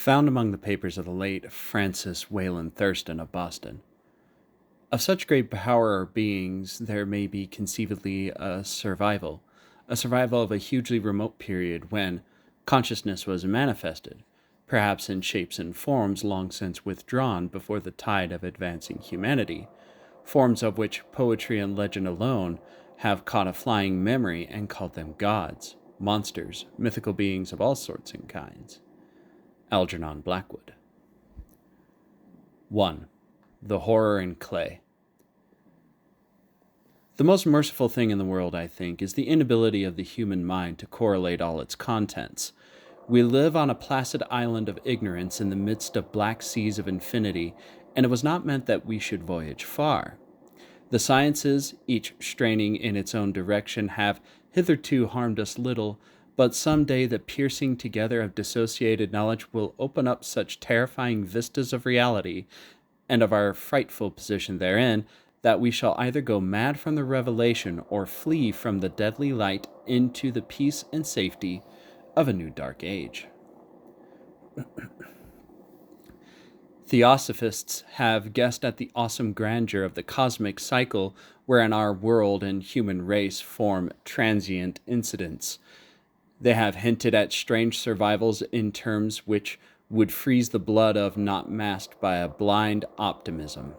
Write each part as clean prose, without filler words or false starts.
found among the papers of the late Francis Wayland Thurston of Boston. Of such great power or beings, there may be conceivably a survival of a hugely remote period when consciousness was manifested, perhaps in shapes and forms long since withdrawn before the tide of advancing humanity, forms of which poetry and legend alone have caught a flying memory and called them gods, monsters, mythical beings of all sorts and kinds. Algernon Blackwood. 1. The Horror in Clay. The most merciful thing in the world, I think, is the inability of the human mind to correlate all its contents. We live on a placid island of ignorance in the midst of black seas of infinity, and it was not meant that we should voyage far. The sciences, each straining in its own direction, have hitherto harmed us little, but some day the piercing together of dissociated knowledge will open up such terrifying vistas of reality and of our frightful position therein, that we shall either go mad from the revelation or flee from the deadly light into the peace and safety of a new dark age. Theosophists have guessed at the awesome grandeur of the cosmic cycle wherein our world and human race form transient incidents. They have hinted at strange survivals in terms which would freeze the blood of not masked by a blind optimism.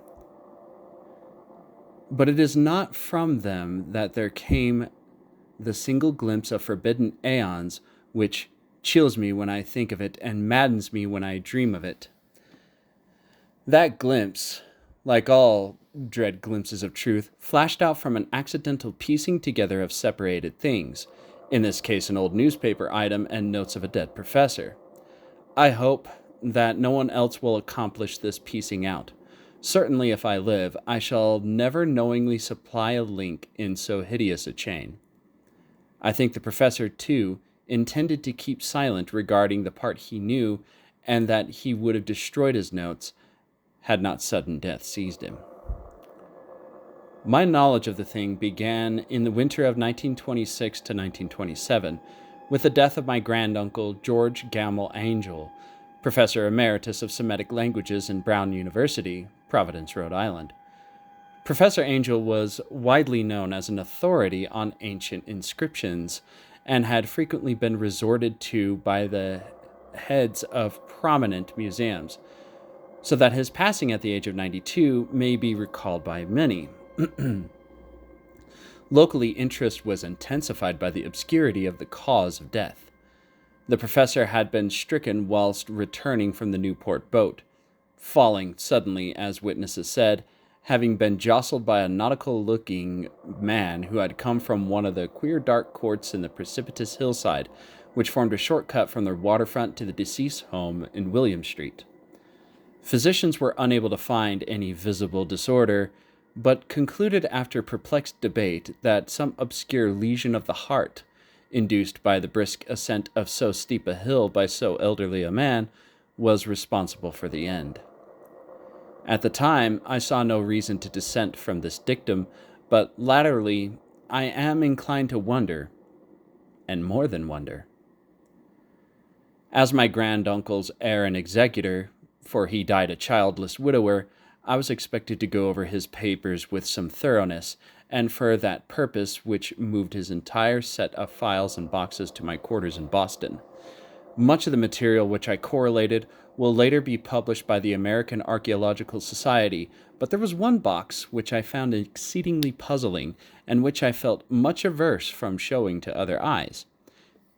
But it is not from them that there came the single glimpse of forbidden aeons which chills me when I think of it and maddens me when I dream of it. That glimpse, like all dread glimpses of truth, flashed out from an accidental piecing together of separated things, in this case an old newspaper item and notes of a dead professor. I hope that no one else will accomplish this piecing out. Certainly, if I live, I shall never knowingly supply a link in so hideous a chain. I think the professor, too, intended to keep silent regarding the part he knew, and that he would have destroyed his notes had not sudden death seized him. My knowledge of the thing began in the winter of 1926 to 1927, with the death of my granduncle George Gamble Angel, Professor Emeritus of Semitic Languages in Brown University, Providence, Rhode Island. Professor Angel was widely known as an authority on ancient inscriptions and had frequently been resorted to by the heads of prominent museums, so that his passing at the age of 92 may be recalled by many. Locally, interest was intensified by the obscurity of the cause of death. The professor had been stricken whilst returning from the Newport boat, falling suddenly, as witnesses said, having been jostled by a nautical-looking man who had come from one of the queer dark courts in the precipitous hillside, which formed a shortcut from the waterfront to the deceased's home in William Street. Physicians were unable to find any visible disorder, but concluded after perplexed debate that some obscure lesion of the heart, induced by the brisk ascent of so steep a hill by so elderly a man, was responsible for the end. At the time, I saw no reason to dissent from this dictum, but latterly I am inclined to wonder, and more than wonder. As my granduncle's heir and executor, for he died a childless widower, I was expected to go over his papers with some thoroughness, and for that purpose which moved his entire set of files and boxes to my quarters in Boston. Much of the material which I correlated will later be published by the American Archaeological Society, but there was one box which I found exceedingly puzzling, and which I felt much averse from showing to other eyes.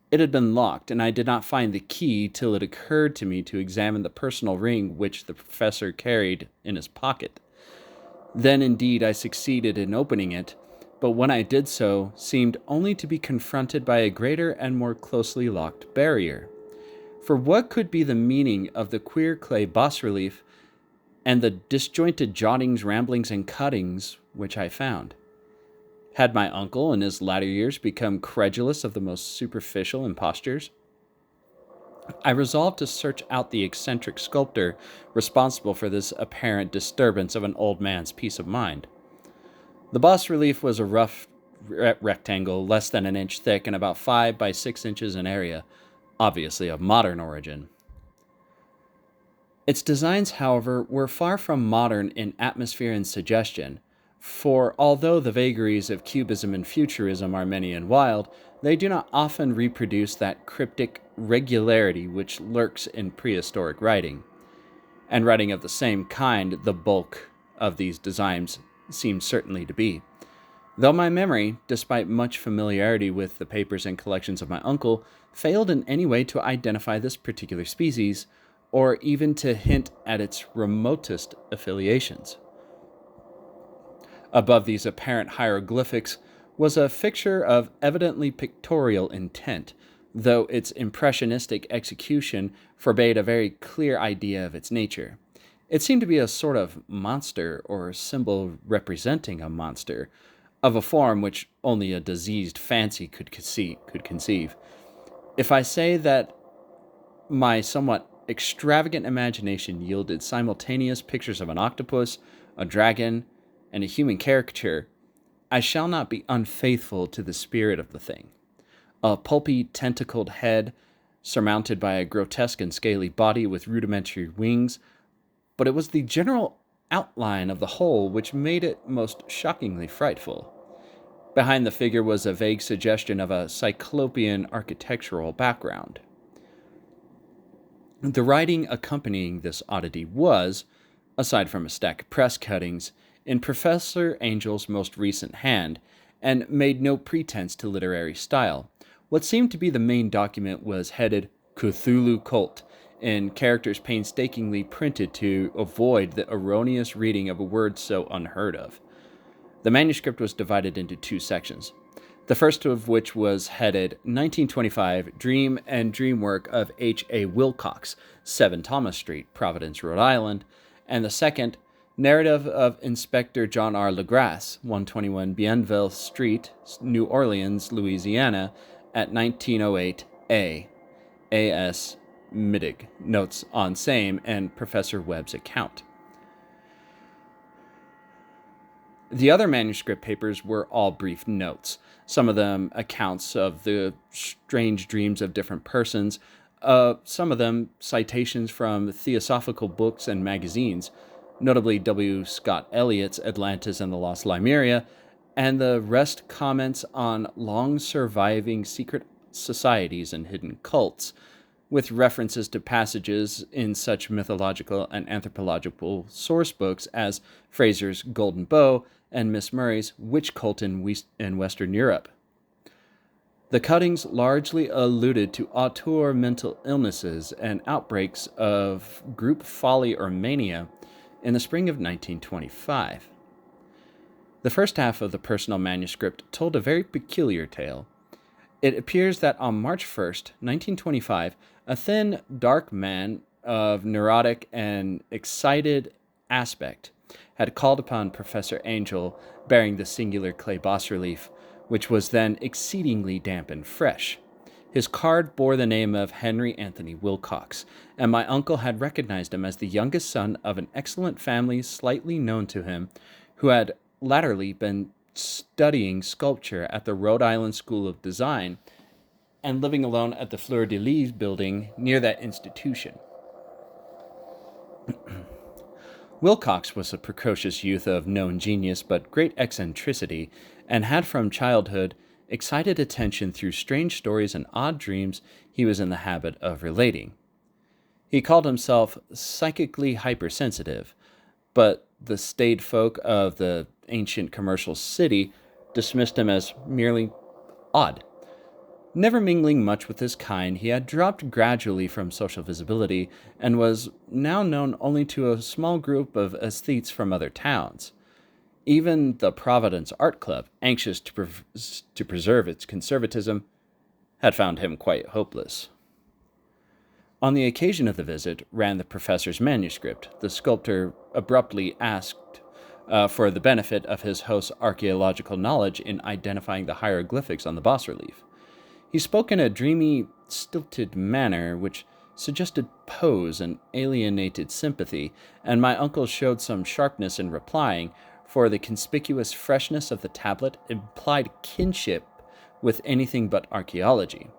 It had been locked, and I did not find the key till it occurred to me to examine the personal ring which the professor carried in his pocket. Then indeed I succeeded in opening it, but when I did so, seemed only to be confronted by a greater and more closely locked barrier. For what could be the meaning of the queer clay bas-relief and the disjointed jottings, ramblings, and cuttings which I found? Had my uncle in his latter years become credulous of the most superficial impostures? I resolved to search out the eccentric sculptor responsible for this apparent disturbance of an old man's peace of mind. The bas-relief was a rough rectangle less than an inch thick and about 5 by 6 inches in area, obviously of modern origin. Its designs, however, were far from modern in atmosphere and suggestion, for although the vagaries of Cubism and Futurism are many and wild, they do not often reproduce that cryptic regularity which lurks in prehistoric writing. And writing of the same kind, the bulk of these designs seems certainly to be. Though my memory, despite much familiarity with the papers and collections of my uncle, failed in any way to identify this particular species, or even to hint at its remotest affiliations. Above these apparent hieroglyphics was a fixture of evidently pictorial intent, though its impressionistic execution forbade a very clear idea of its nature. It seemed to be a sort of monster or symbol representing a monster, of a form which only a diseased fancy could conceive. If I say that my somewhat extravagant imagination yielded simultaneous pictures of an octopus, a dragon, and a human caricature, I shall not be unfaithful to the spirit of the thing. A pulpy, tentacled head, surmounted by a grotesque and scaly body with rudimentary wings, but it was the general outline of the whole which made it most shockingly frightful. Behind the figure was a vague suggestion of a cyclopean architectural background. The writing accompanying this oddity was, aside from a stack of press cuttings, in Professor Angel's most recent hand, and made no pretense to literary style. What seemed to be the main document was headed Cthulhu Cult, in characters painstakingly printed to avoid the erroneous reading of a word so unheard of. The manuscript was divided into two sections, the first of which was headed 1925 Dream and Dream Work of H.A. Wilcox, 7 Thomas Street, Providence, Rhode Island, and the second, Narrative of Inspector John R. LeGrasse, 121 Bienville Street, New Orleans, Louisiana, at 1908 A. A.S. Middig. Notes on same and Professor Webb's account. The other manuscript papers were all brief notes, some of them accounts of the strange dreams of different persons, some of them citations from theosophical books and magazines, notably W. Scott Eliot's Atlantis and the Lost Lemuria, and the rest comments on long-surviving secret societies and hidden cults, with references to passages in such mythological and anthropological source books as Fraser's Golden Bough and Miss Murray's Witch Cult in Western Europe. The cuttings largely alluded to auteur mental illnesses and outbreaks of group folly or mania in the spring of 1925. The first half of the personal manuscript told a very peculiar tale. It appears that on March 1st, 1925, a thin, dark man of neurotic and excited aspect had called upon Professor Angel bearing the singular clay bas-relief, which was then exceedingly damp and fresh. His card bore the name of Henry Anthony Wilcox, and my uncle had recognized him as the youngest son of an excellent family slightly known to him, who had latterly been studying sculpture at the Rhode Island School of Design and living alone at the Fleur de Lis building near that institution. Wilcox was a precocious youth of known genius but great eccentricity, and had from childhood excited attention through strange stories and odd dreams he was in the habit of relating. He called himself psychically hypersensitive, but the staid folk of the ancient commercial city dismissed him as merely odd. Never mingling much with his kind, he had dropped gradually from social visibility and was now known only to a small group of aesthetes from other towns. Even the Providence Art Club, anxious to preserve its conservatism, had found him quite hopeless. On the occasion of the visit ran the professor's manuscript. The sculptor abruptly asked for the benefit of his host's archaeological knowledge in identifying the hieroglyphics on the bas-relief. He spoke in a dreamy, stilted manner which suggested pose and alienated sympathy, and my uncle showed some sharpness in replying, for the conspicuous freshness of the tablet implied kinship with anything but archaeology.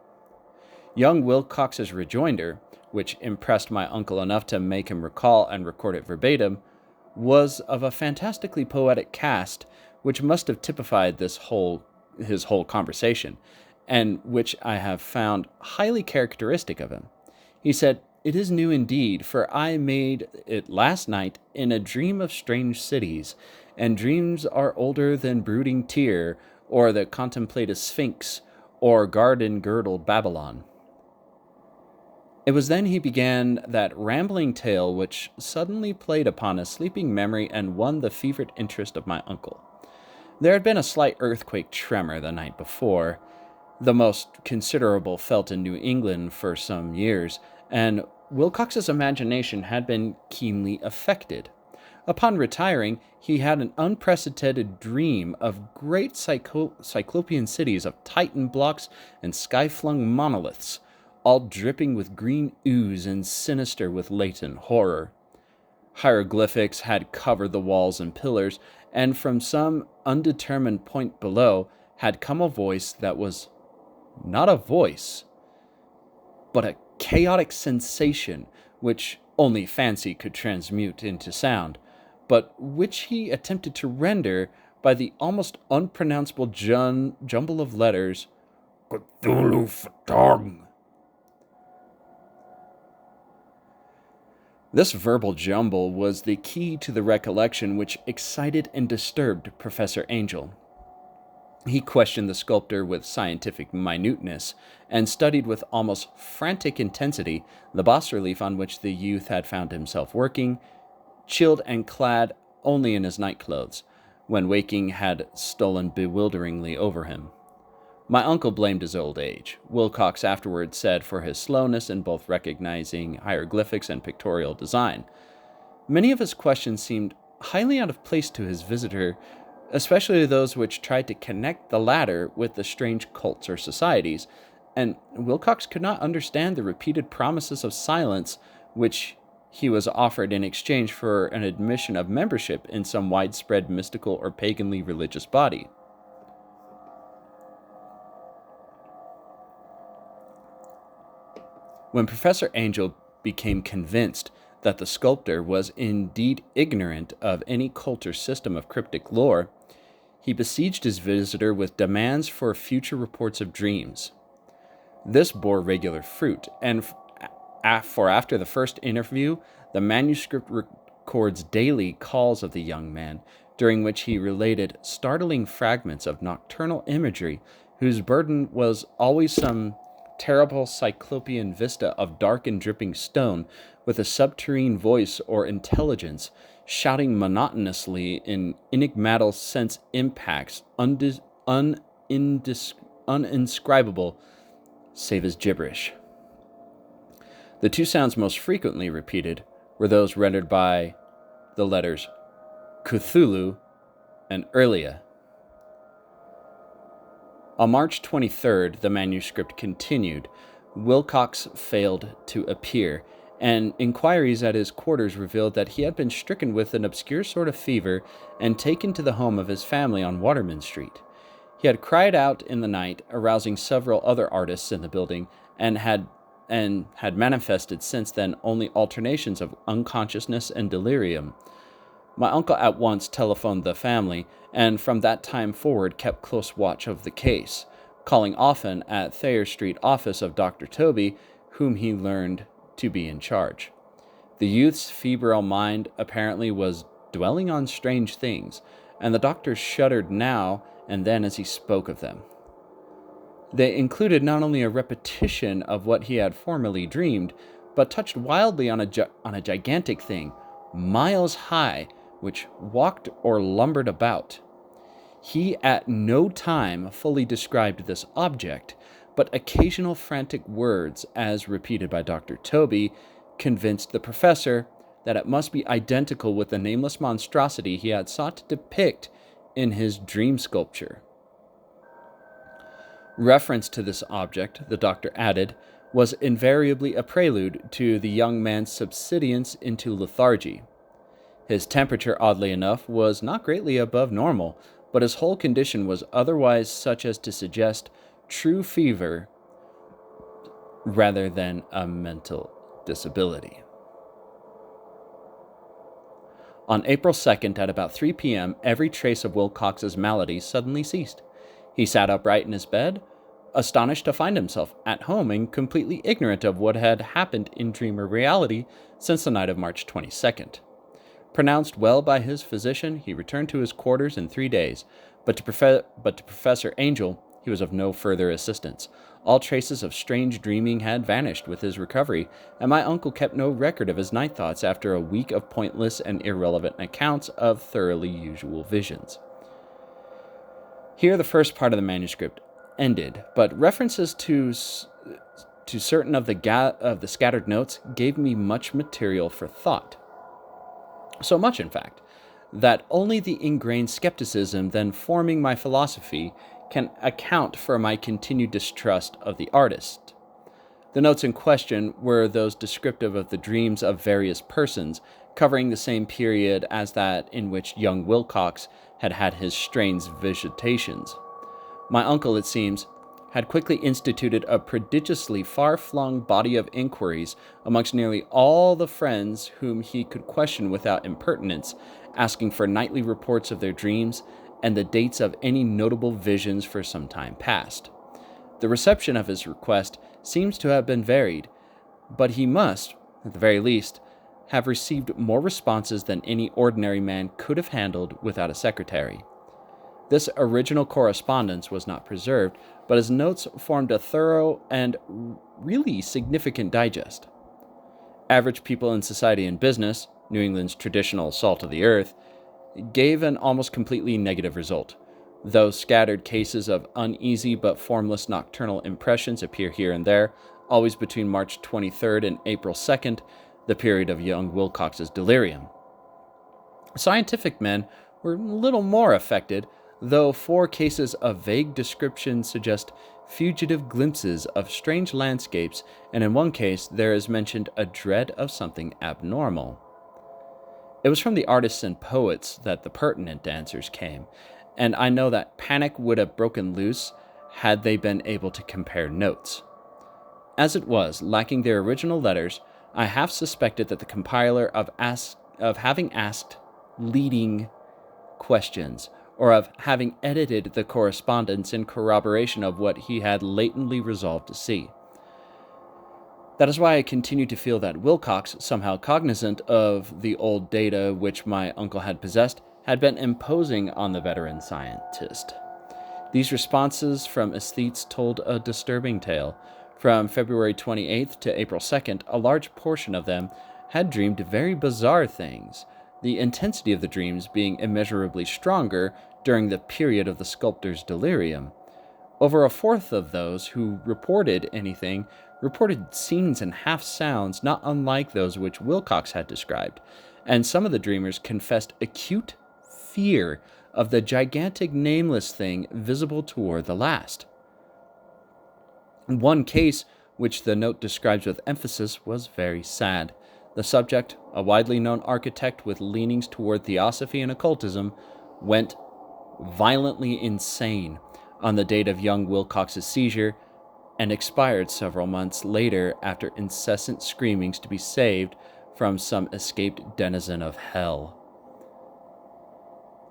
Young Wilcox's rejoinder, which impressed my uncle enough to make him recall and record it verbatim, was of a fantastically poetic cast, which must have typified his whole conversation, and which I have found highly characteristic of him. He said, "It is new indeed, for I made it last night in a dream of strange cities, and dreams are older than brooding Tyr, or the contemplative Sphinx, or garden-girdled Babylon." It was then he began that rambling tale which suddenly played upon a sleeping memory and won the fevered interest of my uncle. There had been a slight earthquake tremor the night before, the most considerable felt in New England for some years, and Wilcox's imagination had been keenly affected. Upon retiring, he had an unprecedented dream of great cyclopean cities of Titan blocks and sky-flung monoliths, all dripping with green ooze and sinister with latent horror. Hieroglyphics had covered the walls and pillars, and from some undetermined point below had come a voice that was not a voice, but a chaotic sensation which only fancy could transmute into sound, but which he attempted to render by the almost unpronounceable jumble of letters, Cthulhu Fatong. This verbal jumble was the key to the recollection which excited and disturbed Professor Angel. He questioned the sculptor with scientific minuteness, and studied with almost frantic intensity the bas-relief on which the youth had found himself working, chilled and clad only in his nightclothes, when waking had stolen bewilderingly over him. My uncle blamed his old age. Wilcox afterwards said for his slowness in both recognizing hieroglyphics and pictorial design. Many of his questions seemed highly out of place to his visitor, especially those which tried to connect the latter with the strange cults or societies, and Wilcox could not understand the repeated promises of silence which he was offered in exchange for an admission of membership in some widespread mystical or paganly religious body. When Professor Angel became convinced that the sculptor was indeed ignorant of any cult or system of cryptic lore, he besieged his visitor with demands for future reports of dreams. This bore regular fruit, and after the first interview, the manuscript records daily calls of the young man, during which he related startling fragments of nocturnal imagery whose burden was always some terrible cyclopean vista of dark and dripping stone, with a subterranean voice or intelligence shouting monotonously in enigmatical sense impacts uninscribable save as gibberish. The two sounds most frequently repeated were those rendered by the letters Cthulhu and Erlia. On March 23rd, the manuscript continued. Wilcox failed to appear, and inquiries at his quarters revealed that he had been stricken with an obscure sort of fever and taken to the home of his family on Waterman Street. He had cried out in the night, arousing several other artists in the building, and had manifested since then only alternations of unconsciousness and delirium. My uncle at once telephoned the family, and from that time forward kept close watch of the case, calling often at Thayer Street office of Dr. Toby, whom he learned to be in charge. The youth's febrile mind apparently was dwelling on strange things, and the doctor shuddered now and then as he spoke of them. They included not only a repetition of what he had formerly dreamed, but touched wildly on a gigantic thing, miles high, which walked or lumbered about. He at no time fully described this object, but occasional frantic words, as repeated by Dr. Toby, convinced the professor that it must be identical with the nameless monstrosity he had sought to depict in his dream sculpture. Reference to this object, the doctor added, was invariably a prelude to the young man's subsidence into lethargy. His temperature, oddly enough, was not greatly above normal, but his whole condition was otherwise such as to suggest true fever rather than a mental disability. On April 2nd at about 3 p.m., every trace of Wilcox's malady suddenly ceased. He sat upright in his bed, astonished to find himself at home and completely ignorant of what had happened in dream or reality since the night of March 22nd. Pronounced well by his physician, he returned to his quarters in 3 days, but to Professor Angel, he was of no further assistance. All traces of strange dreaming had vanished with his recovery, and my uncle kept no record of his night thoughts after a week of pointless and irrelevant accounts of thoroughly usual visions. Here the first part of the manuscript ended, but references to certain of the scattered notes gave me much material for thought. So much, in fact, that only the ingrained skepticism then forming my philosophy can account for my continued distrust of the artist. The notes in question were those descriptive of the dreams of various persons, covering the same period as that in which young Wilcox had had his strange visitations. My uncle, it seems, had quickly instituted a prodigiously far-flung body of inquiries amongst nearly all the friends whom he could question without impertinence, asking for nightly reports of their dreams and the dates of any notable visions for some time past. The reception of his request seems to have been varied, but he must, at the very least, have received more responses than any ordinary man could have handled without a secretary. This original correspondence was not preserved, but his notes formed a thorough and really significant digest. Average people in society and business, New England's traditional salt of the earth, gave an almost completely negative result. Though scattered cases of uneasy but formless nocturnal impressions appear here and there, always between March 23rd and April 2nd, the period of young Wilcox's delirium. Scientific men were little more affected, though 4 cases of vague description suggest fugitive glimpses of strange landscapes, and in one case there is mentioned a dread of something abnormal. It was from the artists and poets that the pertinent answers came, and I know that panic would have broken loose had they been able to compare notes. As it was, lacking their original letters, I half suspected that the compiler of having asked leading questions, or of having edited the correspondence in corroboration of what he had latently resolved to see. That is why I continue to feel that Wilcox, somehow cognizant of the old data which my uncle had possessed, had been imposing on the veteran scientist. These responses from aesthetes told a disturbing tale. From February 28th to April 2nd, a large portion of them had dreamed very bizarre things, the intensity of the dreams being immeasurably stronger during the period of the sculptor's delirium. Over a fourth of those who reported anything reported scenes and half-sounds not unlike those which Wilcox had described, and some of the dreamers confessed acute fear of the gigantic nameless thing visible toward the last. One case, which the note describes with emphasis, was very sad. The subject, a widely known architect with leanings toward theosophy and occultism, went violently insane on the date of young Wilcox's seizure and expired several months later after incessant screamings to be saved from some escaped denizen of hell.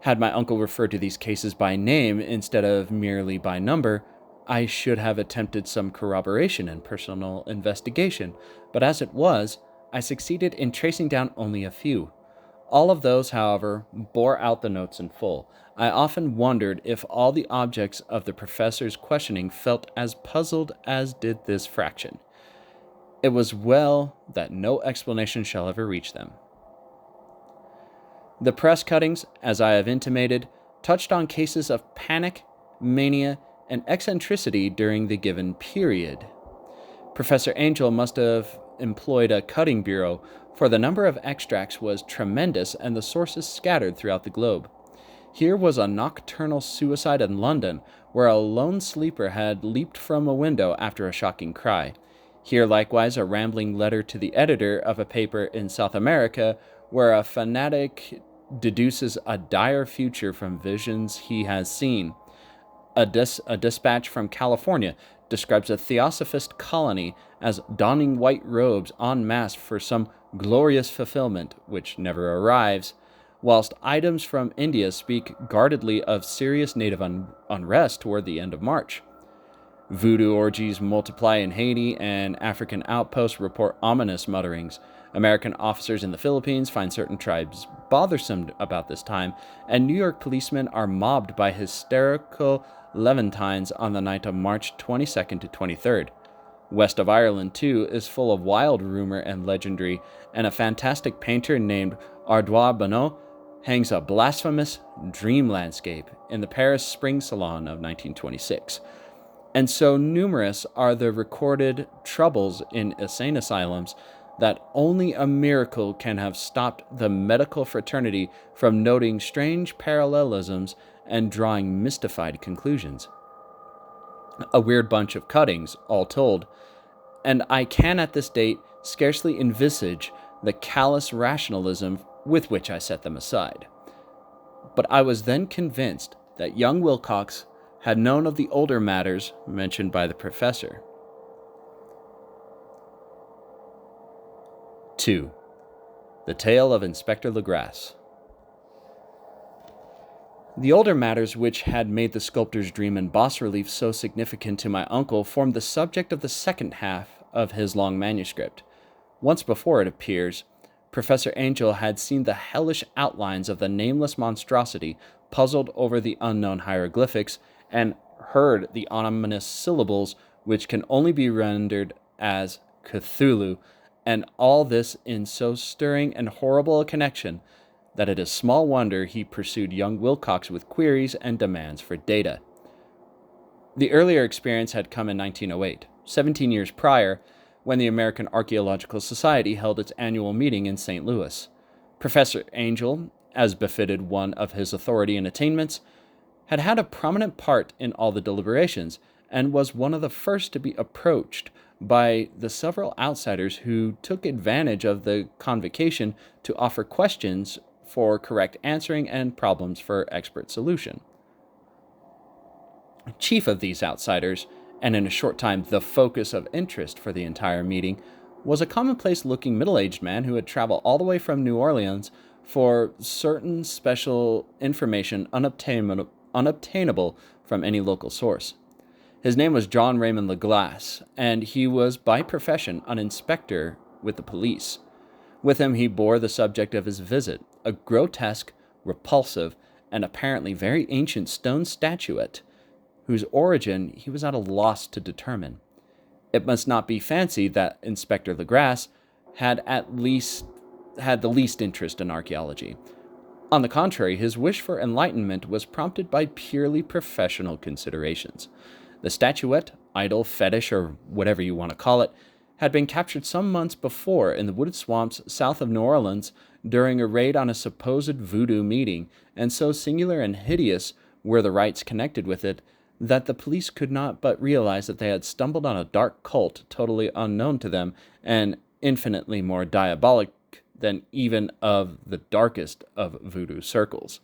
Had my uncle referred to these cases by name instead of merely by number, I should have attempted some corroboration and personal investigation, but as it was, I succeeded in tracing down only a few. All of those, however, bore out the notes in full. I often wondered if all the objects of the professor's questioning felt as puzzled as did this fraction. It was well that no explanation shall ever reach them. The press cuttings, as I have intimated, touched on cases of panic, mania, and eccentricity during the given period. Professor Angel must have employed a cutting bureau, for the number of extracts was tremendous and the sources scattered throughout the globe. Here was a nocturnal suicide in London, where a lone sleeper had leaped from a window after a shocking cry. Here likewise a rambling letter to the editor of a paper in South America, where a fanatic deduces a dire future from visions he has seen. A dispatch from California describes a theosophist colony as donning white robes en masse for some glorious fulfillment, which never arrives, whilst items from India speak guardedly of serious native unrest toward the end of March. Voodoo orgies multiply in Haiti, and African outposts report ominous mutterings. American officers in the Philippines find certain tribes bothersome about this time, and New York policemen are mobbed by hysterical Levantines on the night of March 22nd to 23rd. West of Ireland, too, is full of wild rumor and legendary, and a fantastic painter named Ardois Bonneau hangs a blasphemous dream landscape in the Paris Spring Salon of 1926. And so numerous are the recorded troubles in insane asylums that only a miracle can have stopped the medical fraternity from noting strange parallelisms and drawing mystified conclusions. A weird bunch of cuttings, all told, and I can at this date scarcely envisage the callous rationalism with which I set them aside. But I was then convinced that young Wilcox had known of the older matters mentioned by the professor. 2. The Tale of Inspector Legrasse. The older matters which had made the sculptor's dream in bas-relief so significant to my uncle formed the subject of the second half of his long manuscript. Once before, it appears, Professor Angel had seen the hellish outlines of the nameless monstrosity puzzled over the unknown hieroglyphics and heard the ominous syllables which can only be rendered as Cthulhu, and all this in so stirring and horrible a connection that it is small wonder he pursued young Wilcox with queries and demands for data. The earlier experience had come in 1908, 17 years prior, when the American Archaeological Society held its annual meeting in St. Louis. Professor Angel, as befitted one of his authority and attainments, had had a prominent part in all the deliberations, and was one of the first to be approached by the several outsiders who took advantage of the convocation to offer questions for correct answering and problems for expert solution. Chief of these outsiders, and in a short time the focus of interest for the entire meeting, was a commonplace-looking middle-aged man who had traveled all the way from New Orleans for certain special information unobtainable from any local source. His name was John Raymond Legrasse, and he was by profession an inspector with the police. With him he bore the subject of his visit, a grotesque, repulsive, and apparently very ancient stone statuette, whose origin he was at a loss to determine. It must not be fancied that Inspector Legrasse had the least interest in archaeology. On the contrary, his wish for enlightenment was prompted by purely professional considerations. The statuette, idol, fetish, or whatever you want to call it, had been captured some months before in the wooded swamps south of New Orleans during a raid on a supposed voodoo meeting, and so singular and hideous were the rites connected with it that the police could not but realize that they had stumbled on a dark cult totally unknown to them and infinitely more diabolic than even of the darkest of voodoo circles.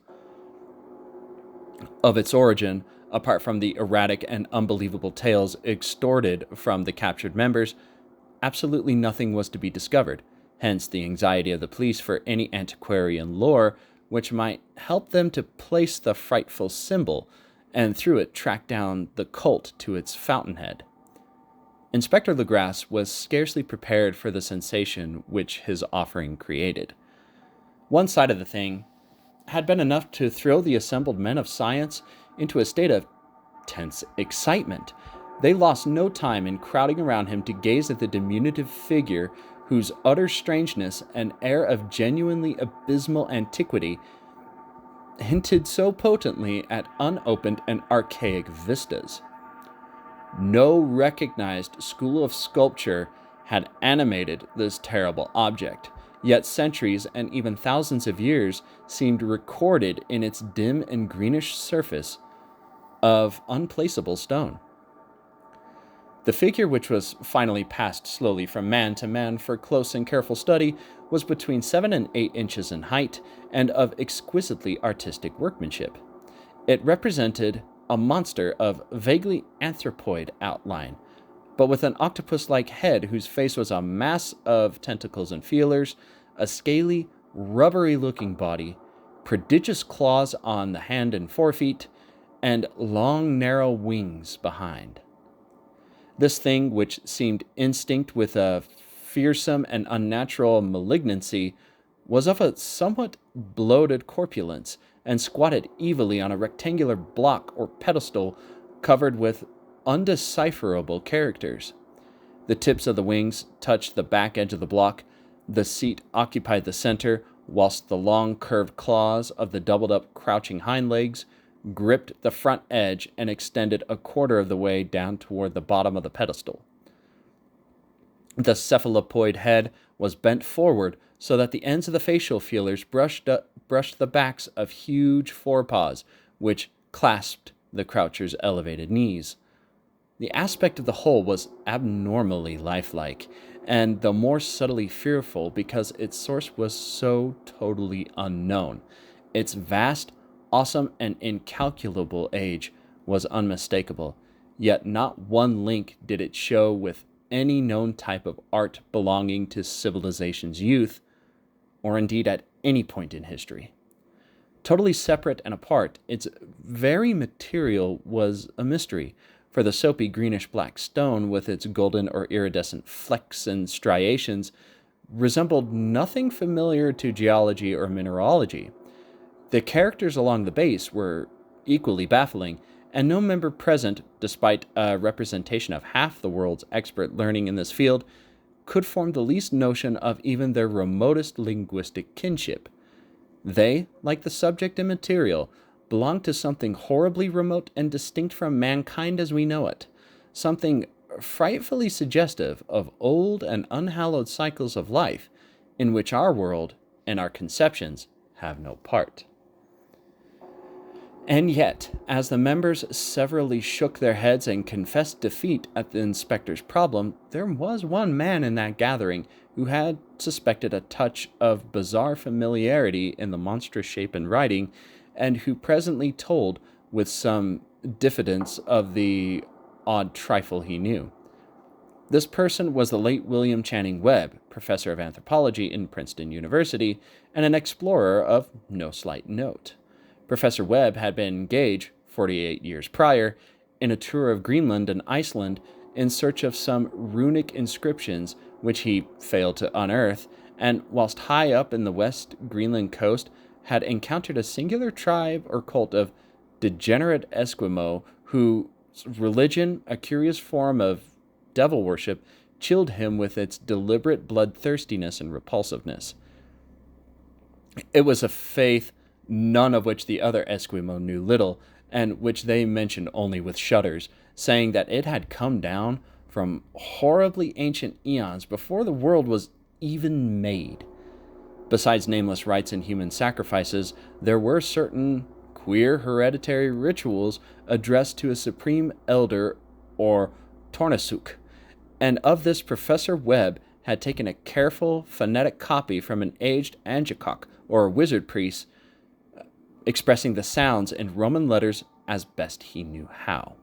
Of its origin, apart from the erratic and unbelievable tales extorted from the captured members, absolutely nothing was to be discovered, hence the anxiety of the police for any antiquarian lore which might help them to place the frightful symbol and through it track down the cult to its fountainhead. Inspector Legrasse was scarcely prepared for the sensation which his offering created. One side of the thing had been enough to throw the assembled men of science into a state of tense excitement. They lost no time in crowding around him to gaze at the diminutive figure whose utter strangeness and air of genuinely abysmal antiquity hinted so potently at unopened and archaic vistas. No recognized school of sculpture had animated this terrible object, yet centuries and even thousands of years seemed recorded in its dim and greenish surface of unplaceable stone. The figure, which was finally passed slowly from man to man for close and careful study, was between 7 and 8 inches in height and of exquisitely artistic workmanship. It represented a monster of vaguely anthropoid outline, but with an octopus-like head whose face was a mass of tentacles and feelers, a scaly, rubbery-looking body, prodigious claws on the hand and forefeet, and long, narrow wings behind. This thing, which seemed instinct with a fearsome and unnatural malignancy, was of a somewhat bloated corpulence and squatted evilly on a rectangular block or pedestal covered with undecipherable characters. The tips of the wings touched the back edge of the block, the seat occupied the center, whilst the long curved claws of the doubled-up crouching hind legs gripped the front edge and extended a quarter of the way down toward the bottom of the pedestal. The cephalopoid head was bent forward so that the ends of the facial feelers brushed the backs of huge forepaws, which clasped the croucher's elevated knees. The aspect of the whole was abnormally lifelike, and the more subtly fearful because its source was so totally unknown. Its vast, awesome, and incalculable age was unmistakable, yet not one link did it show with any known type of art belonging to civilization's youth, or indeed at any point in history. Totally separate and apart, its very material was a mystery, for the soapy greenish-black stone with its golden or iridescent flecks and striations resembled nothing familiar to geology or mineralogy. The characters along the base were equally baffling, and no member present, despite a representation of half the world's expert learning in this field, could form the least notion of even their remotest linguistic kinship. They, like the subject and material, belonged to something horribly remote and distinct from mankind as we know it, something frightfully suggestive of old and unhallowed cycles of life, in which our world and our conceptions have no part. And yet, as the members severally shook their heads and confessed defeat at the inspector's problem, there was one man in that gathering who had suspected a touch of bizarre familiarity in the monstrous shape and writing, and who presently told with some diffidence of the odd trifle he knew. This person was the late William Channing Webb, professor of anthropology in Princeton University, and an explorer of no slight note. Professor Webb had been engaged, 48 years prior, in a tour of Greenland and Iceland in search of some runic inscriptions which he failed to unearth, and whilst high up in the West Greenland coast had encountered a singular tribe or cult of degenerate Eskimo whose religion, a curious form of devil worship, chilled him with its deliberate bloodthirstiness and repulsiveness. It was a faith none of which the other Eskimo knew little, and which they mentioned only with shudders, saying that it had come down from horribly ancient eons before the world was even made. Besides nameless rites and human sacrifices, there were certain queer hereditary rituals addressed to a supreme elder or Tornasuk, and of this Professor Webb had taken a careful phonetic copy from an aged Angakok or wizard priest, expressing the sounds in Roman letters as best he knew how.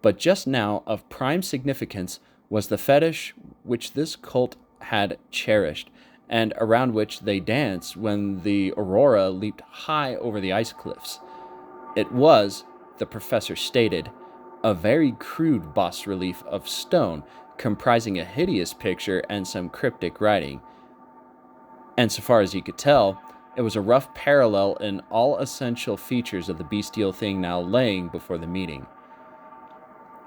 But just now of prime significance was the fetish which this cult had cherished, and around which they danced when the aurora leaped high over the ice cliffs. It was, the professor stated, a very crude bas-relief of stone, comprising a hideous picture and some cryptic writing. And so far as he could tell, it was a rough parallel in all essential features of the bestial thing now laying before the meeting.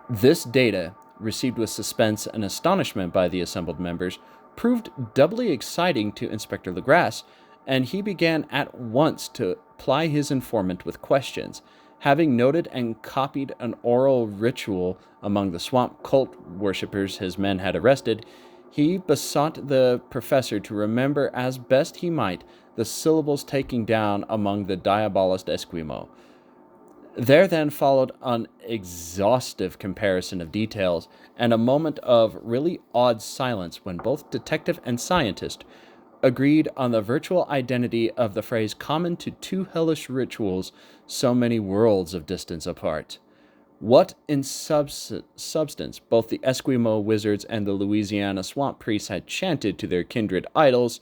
This data, received with suspense and astonishment by the assembled members, proved doubly exciting to Inspector Legrasse, and he began at once to ply his informant with questions. Having noted and copied an oral ritual among the swamp cult worshippers his men had arrested, he besought the professor to remember as best he might the syllables taken down among the diabolist Esquimaux. There then followed an exhaustive comparison of details, and a moment of really odd silence when both detective and scientist agreed on the virtual identity of the phrase common to two hellish rituals so many worlds of distance apart. What, in substance, both the Esquimaux wizards and the Louisiana swamp priests had chanted to their kindred idols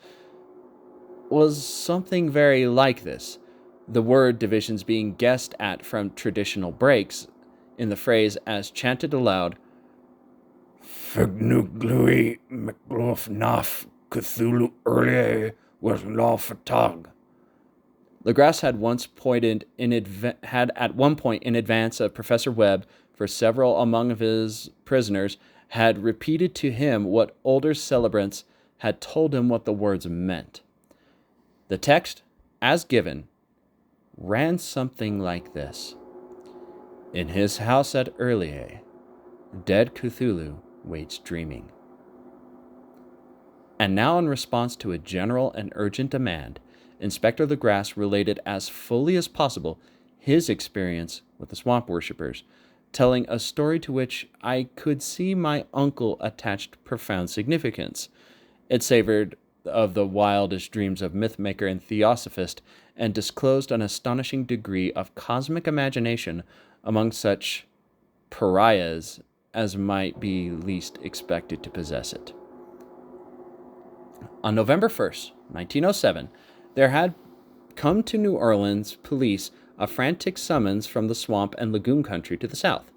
was something very like this, the word divisions being guessed at from traditional breaks in the phrase as chanted aloud, Fignuglui McGlof Naf Cthulhu earlier was law fatag. Legras had at one point in advance of Professor Webb, for several among his prisoners had repeated to him what older celebrants had told him what the words meant. The text, as given, ran something like this. In his house at Earlier, dead Cthulhu waits dreaming. And now, in response to a general and urgent demand, Inspector Legras related as fully as possible his experience with the swamp worshippers, telling a story to which I could see my uncle attached profound significance. It savored of the wildest dreams of mythmaker and theosophist, and disclosed an astonishing degree of cosmic imagination among such pariahs as might be least expected to possess it. On November 1st, 1907, there had come to New Orleans police a frantic summons from the swamp and lagoon country to the south.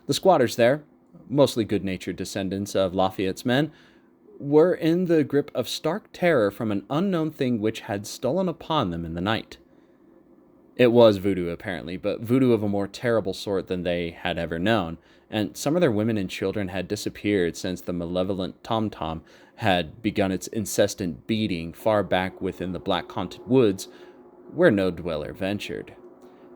The squatters there, mostly good-natured descendants of Lafayette's men, were in the grip of stark terror from an unknown thing which had stolen upon them in the night. It was voodoo, apparently, but voodoo of a more terrible sort than they had ever known, and some of their women and children had disappeared since the malevolent tom-tom had begun its incessant beating far back within the black-haunted woods, where no dweller ventured.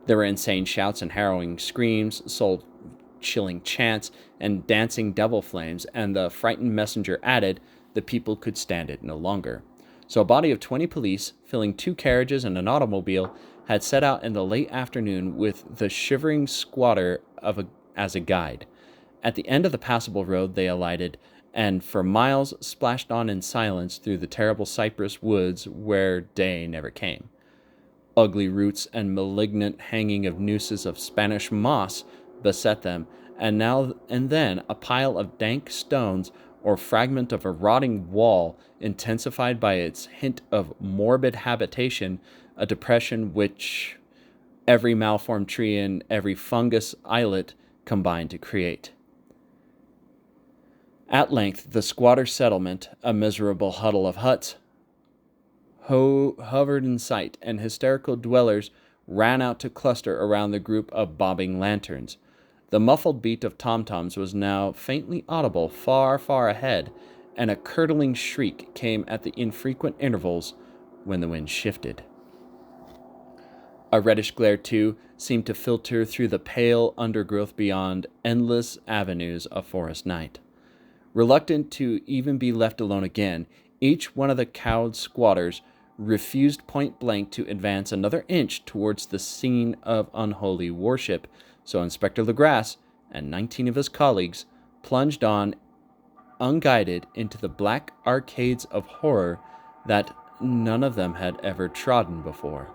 There were insane shouts and harrowing screams, soul-chilling chants, and dancing devil flames, and the frightened messenger added, the people could stand it no longer. So a body of 20 police, filling 2 carriages and an automobile, had set out in the late afternoon with the shivering squatter as a guide. At the end of the passable road they alighted, and for miles splashed on in silence through the terrible cypress woods where day never came. Ugly roots and malignant hanging of nooses of Spanish moss beset them, and now and then a pile of dank stones or fragment of a rotting wall, intensified by its hint of morbid habitation, a depression which every malformed tree and every fungus islet combined to create. At length, the squatter settlement, a miserable huddle of huts, hovered in sight, and hysterical dwellers ran out to cluster around the group of bobbing lanterns. The muffled beat of tom-toms was now faintly audible far, far ahead, and a curdling shriek came at the infrequent intervals when the wind shifted. A reddish glare, too, seemed to filter through the pale undergrowth beyond endless avenues of forest night. Reluctant to even be left alone again, each one of the cowed squatters refused point-blank to advance another inch towards the scene of unholy worship, so Inspector Legras and 19 of his colleagues plunged on, unguided, into the black arcades of horror that none of them had ever trodden before.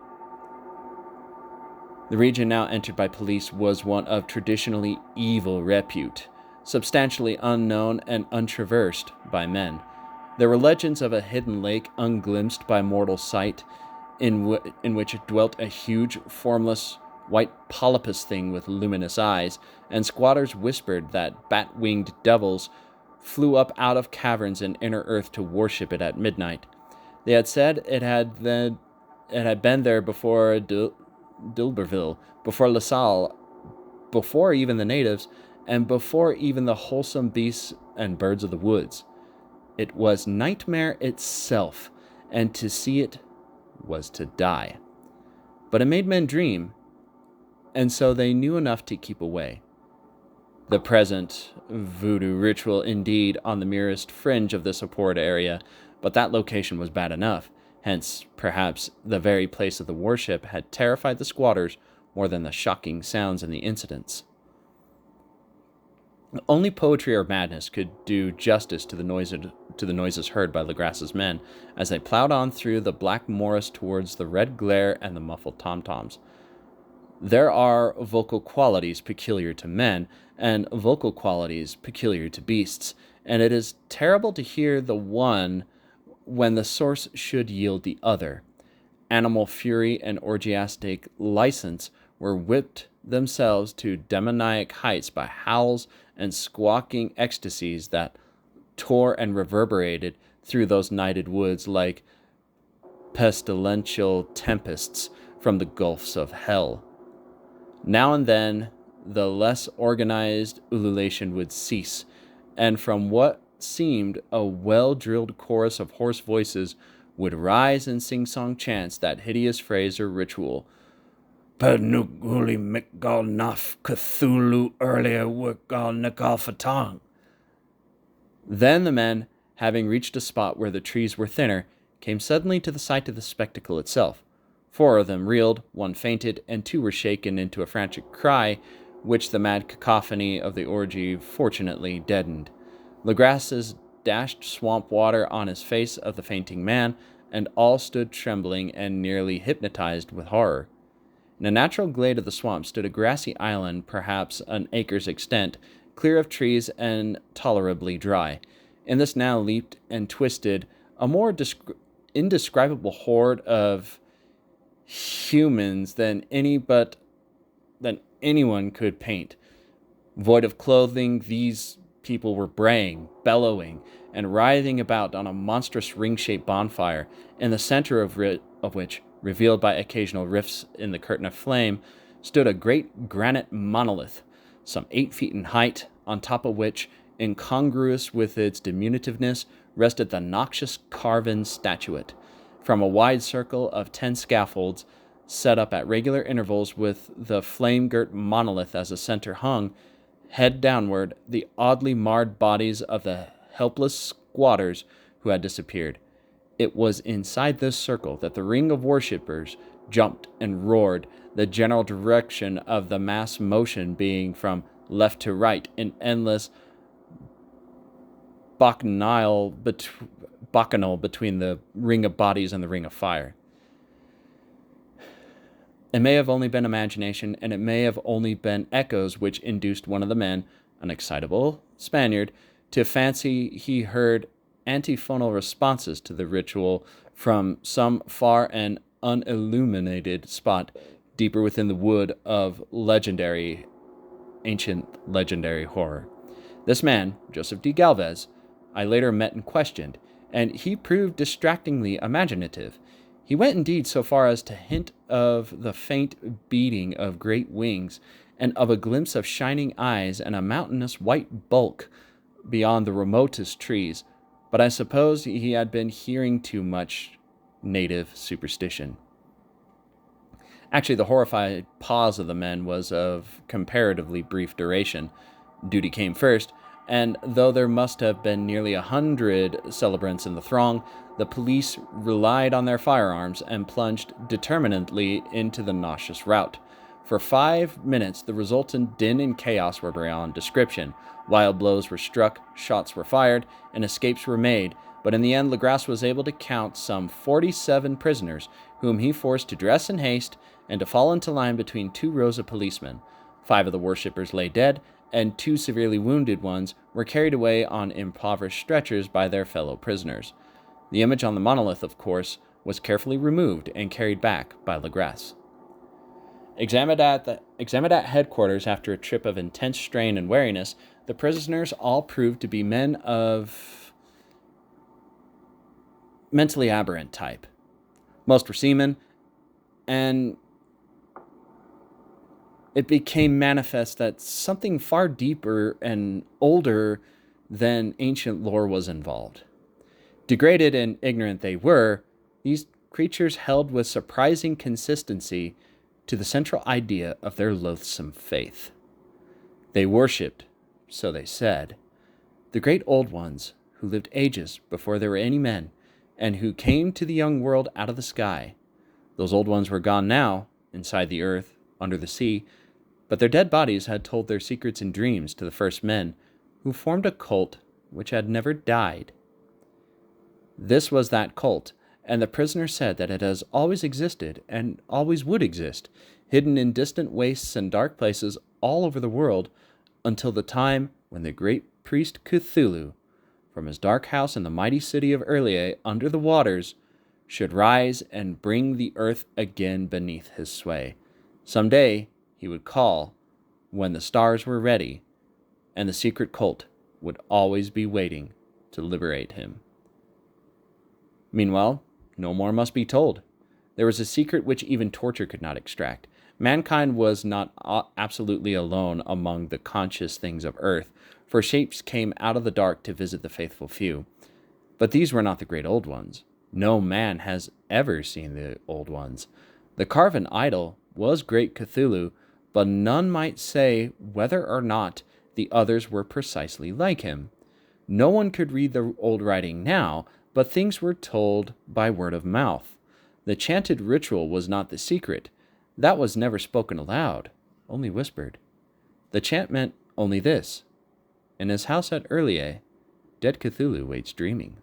The region now entered by police was one of traditionally evil repute, substantially unknown and untraversed by men. There were legends of a hidden lake unglimpsed by mortal sight, in which dwelt a huge, formless, white polypus thing with luminous eyes, and squatters whispered that bat-winged devils flew up out of caverns in inner earth to worship it at midnight. They had said it had been there before D'Iberville, before La Salle, before even the natives, and before even the wholesome beasts and birds of the woods. It was nightmare itself, and to see it was to die. But it made men dream, and so they knew enough to keep away. The present voodoo ritual indeed on the merest fringe of this abhorred area, but that location was bad enough. Hence, perhaps, the very place of the worship had terrified the squatters more than the shocking sounds and the incidents. Only poetry or madness could do justice to the noises heard by Legrasse's men as they plowed on through the black morass towards the red glare and the muffled tom-toms. There are vocal qualities peculiar to men, and vocal qualities peculiar to beasts, and it is terrible to hear the one when the source should yield the other. Animal fury and orgiastic license were whipped themselves to demoniac heights by howls and squawking ecstasies that tore and reverberated through those nighted woods like pestilential tempests from the gulfs of hell. Now and then, the less organized ululation would cease, and from what seemed a well-drilled chorus of hoarse voices would rise in sing-song chants that hideous phrase or ritual. Penuguli mikgal naf Cthulhu earlier wikgal nikal fatang. Then the men, having reached a spot where the trees were thinner, came suddenly to the sight of the spectacle itself. 4 of them reeled, 1 fainted, and 2 were shaken into a frantic cry, which the mad cacophony of the orgy fortunately deadened. Legrasse's dashed swamp water on his face of the fainting man, and all stood trembling and nearly hypnotized with horror. In a natural glade of the swamp stood a grassy island, perhaps an acre's extent, clear of trees and tolerably dry. In this now leaped and twisted a more indescribable horde of humans than anyone could paint. Void of clothing, these people were braying, bellowing, and writhing about on a monstrous ring-shaped bonfire, in the center of which, revealed by occasional rifts in the curtain of flame, stood a great granite monolith, some 8 feet in height, on top of which, incongruous with its diminutiveness, rested the noxious carven statuette. From a wide circle of 10 scaffolds, set up at regular intervals with the flame-girt monolith as a center, hung, head downward, the oddly marred bodies of the helpless squatters who had disappeared. It was inside this circle that the ring of worshippers jumped and roared, the general direction of the mass motion being from left to right in endless bacchanal between the ring of bodies and the ring of fire. It may have only been imagination, and it may have only been echoes which induced one of the men, an excitable Spaniard, to fancy he heard antiphonal responses to the ritual from some far and unilluminated spot deeper within the wood of ancient legendary horror. This man, Joseph D. Galvez, I later met and questioned, and he proved distractingly imaginative. He went indeed so far as to hint of the faint beating of great wings, and of a glimpse of shining eyes and a mountainous white bulk beyond the remotest trees, but I suppose he had been hearing too much native superstition. Actually, the horrified pause of the men was of comparatively brief duration. Duty came first, and though there must have been nearly 100 celebrants in the throng, the police relied on their firearms and plunged determinedly into the nauseous rout. For 5 minutes, the resultant din and chaos were beyond description. Wild blows were struck, shots were fired, and escapes were made, but in the end Legrasse was able to count some 47 prisoners, whom he forced to dress in haste and to fall into line between 2 rows of policemen. 5 of the worshippers lay dead, and 2 severely wounded ones were carried away on impoverished stretchers by their fellow prisoners. The image on the monolith, of course, was carefully removed and carried back by Legrasse. Examined at headquarters after a trip of intense strain and weariness, the prisoners all proved to be men of mentally aberrant type. Most were seamen, and it became manifest that something far deeper and older than ancient lore was involved. Degraded and ignorant they were, these creatures held with surprising consistency to the central idea of their loathsome faith. They worshipped, so they said, the great old ones who lived ages before there were any men, and who came to the young world out of the sky. Those old ones were gone now, inside the earth, under the sea, But their dead bodies had told their secrets in dreams to the first men, who formed a cult which had never died. This was that cult, and the prisoner said that it has always existed and always would exist, hidden in distant wastes and dark places all over the world, until the time when the great priest Cthulhu, from his dark house in the mighty city of Erlier under the waters, should rise and bring the earth again beneath his sway. Some day he would call when the stars were ready, and the secret cult would always be waiting to liberate him. Meanwhile, no more must be told. There was a secret which even torture could not extract. Mankind was not absolutely alone among the conscious things of earth, for shapes came out of the dark to visit the faithful few. But these were not the great old ones. No man has ever seen the old ones. The carven idol was great Cthulhu, but none might say whether or not the others were precisely like him. No one could read the old writing now, but things were told by word of mouth. The chanted ritual was not the secret. That was never spoken aloud, only whispered. The chant meant only this: in his house at Erlier, dead Cthulhu waits dreaming.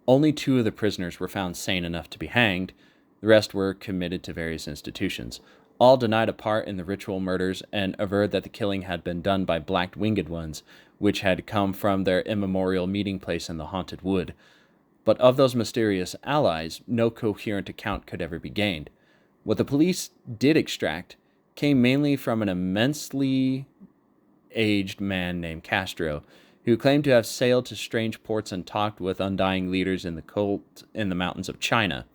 Only 2 of the prisoners were found sane enough to be hanged. The rest were committed to various institutions. All denied a part in the ritual murders and averred that the killing had been done by black-winged ones, which had come from their immemorial meeting place in the haunted wood. But of those mysterious allies, no coherent account could ever be gained. What the police did extract came mainly from an immensely aged man named Castro, who claimed to have sailed to strange ports and talked with undying leaders in the cult in the mountains of China.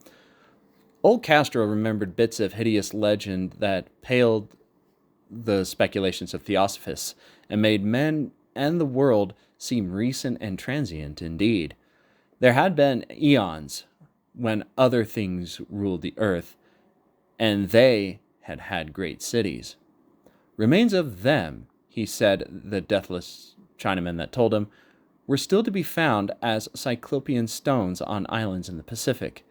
Old Castro remembered bits of hideous legend that paled the speculations of theosophists and made men and the world seem recent and transient indeed. There had been eons when other things ruled the earth, and they had had great cities. Remains of them, he said, the deathless Chinaman that told him, were still to be found as cyclopean stones on islands in the Pacific.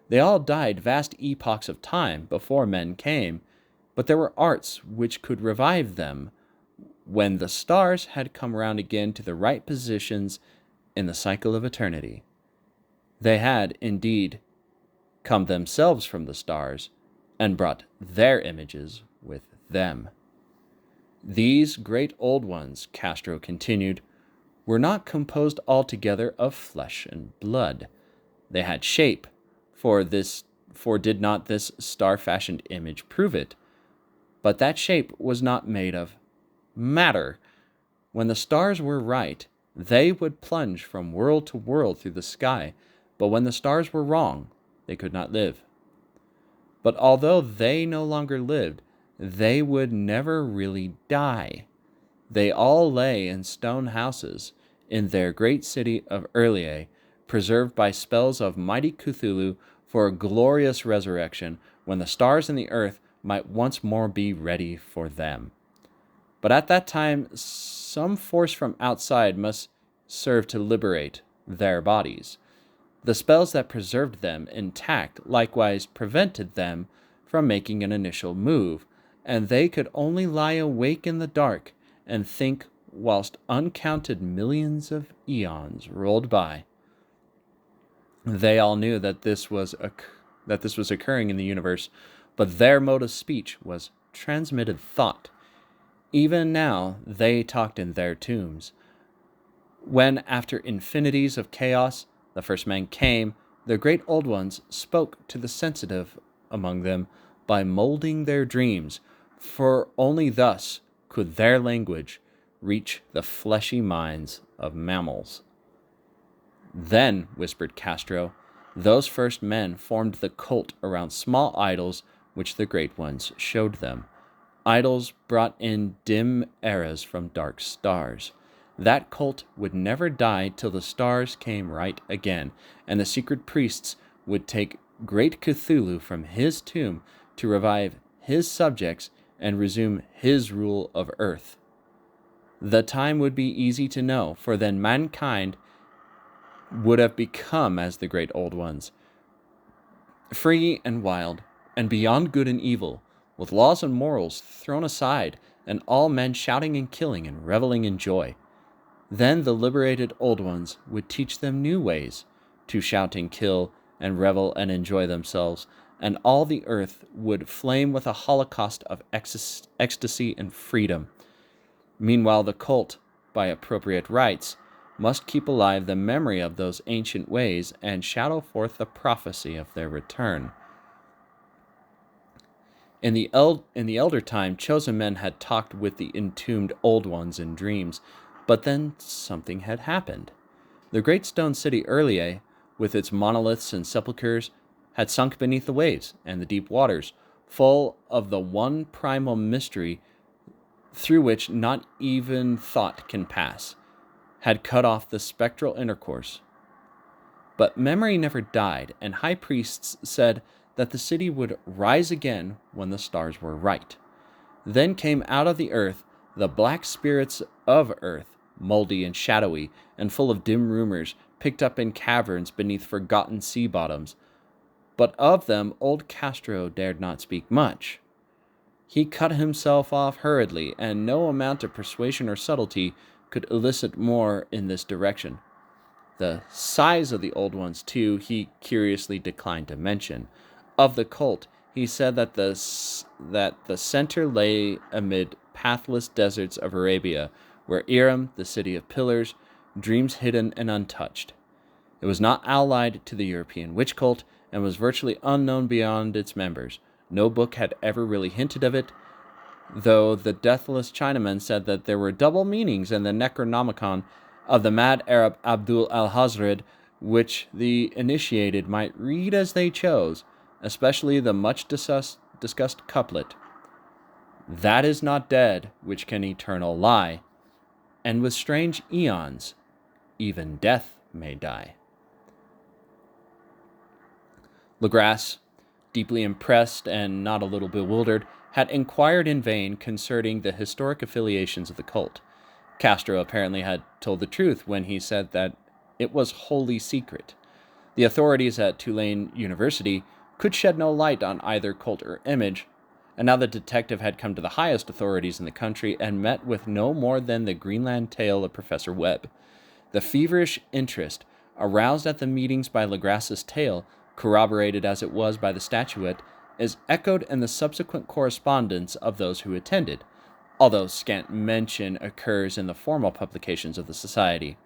They all died vast epochs of time before men came, but there were arts which could revive them when the stars had come round again to the right positions in the cycle of eternity. They had, indeed, come themselves from the stars and brought their images with them. These great old ones, Castro continued, were not composed altogether of flesh and blood. They had shape, for did not this star-fashioned image prove it? But that shape was not made of matter. When the stars were right, they would plunge from world to world through the sky, but when the stars were wrong, they could not live. But although they no longer lived, they would never really die. They all lay in stone houses in their great city of Erlier, preserved by spells of mighty Cthulhu for a glorious resurrection when the stars and the earth might once more be ready for them. But at that time, some force from outside must serve to liberate their bodies. The spells that preserved them intact likewise prevented them from making an initial move, and they could only lie awake in the dark and think whilst uncounted millions of eons rolled by. They all knew that this was occurring in the universe, but their mode of speech was transmitted thought. Even now they talked in their tombs. When, after infinities of chaos, the first man came, the great old ones spoke to the sensitive among them by molding their dreams, for only thus could their language reach the fleshy minds of mammals. Then, whispered Castro, those first men formed the cult around small idols which the great ones showed them. Idols brought in dim eras from dark stars. That cult would never die till the stars came right again, and the secret priests would take great Cthulhu from his tomb to revive his subjects and resume his rule of earth. The time would be easy to know, for then mankind would have become as the great old ones, free and wild, and beyond good and evil, with laws and morals thrown aside, and all men shouting and killing and reveling in joy. Then the liberated old ones would teach them new ways to shout and kill and revel and enjoy themselves, and all the earth would flame with a holocaust of ecstasy and freedom. Meanwhile, the cult, by appropriate rites, must keep alive the memory of those ancient ways and shadow forth the prophecy of their return. In the elder time, chosen men had talked with the entombed old ones in dreams, but then something had happened. The great stone city Earlier, with its monoliths and sepulchres, had sunk beneath the waves and the deep waters, full of the one primal mystery through which not even thought can pass, had cut off the spectral intercourse. But memory never died, and high priests said that the city would rise again when the stars were right. Then came out of the earth the black spirits of earth, moldy and shadowy, and full of dim rumors, picked up in caverns beneath forgotten sea bottoms. But of them old Castro dared not speak much. He cut himself off hurriedly, and no amount of persuasion or subtlety could elicit more in this direction. The size of the old ones, too, he curiously declined to mention. Of the cult, he said that the center lay amid pathless deserts of Arabia, where Iram, the city of pillars, dreams hidden and untouched. It was not allied to the European witch cult, and was virtually unknown beyond its members. No book had ever really hinted of it, though the deathless Chinaman said that there were double meanings in the Necronomicon of the mad Arab Abdul al-Hazred, which the initiated might read as they chose, especially the much discussed couplet, "That is not dead which can eternal lie, and with strange eons even death may die." Legras, deeply impressed and not a little bewildered, had inquired in vain concerning the historic affiliations of the cult. Castro apparently had told the truth when he said that it was wholly secret. The authorities at Tulane University could shed no light on either cult or image, and now the detective had come to the highest authorities in the country and met with no more than the Greenland tale of Professor Webb. The feverish interest aroused at the meetings by Legras's tale, corroborated as it was by the statuette, is echoed in the subsequent correspondence of those who attended, although scant mention occurs in the formal publications of the Society.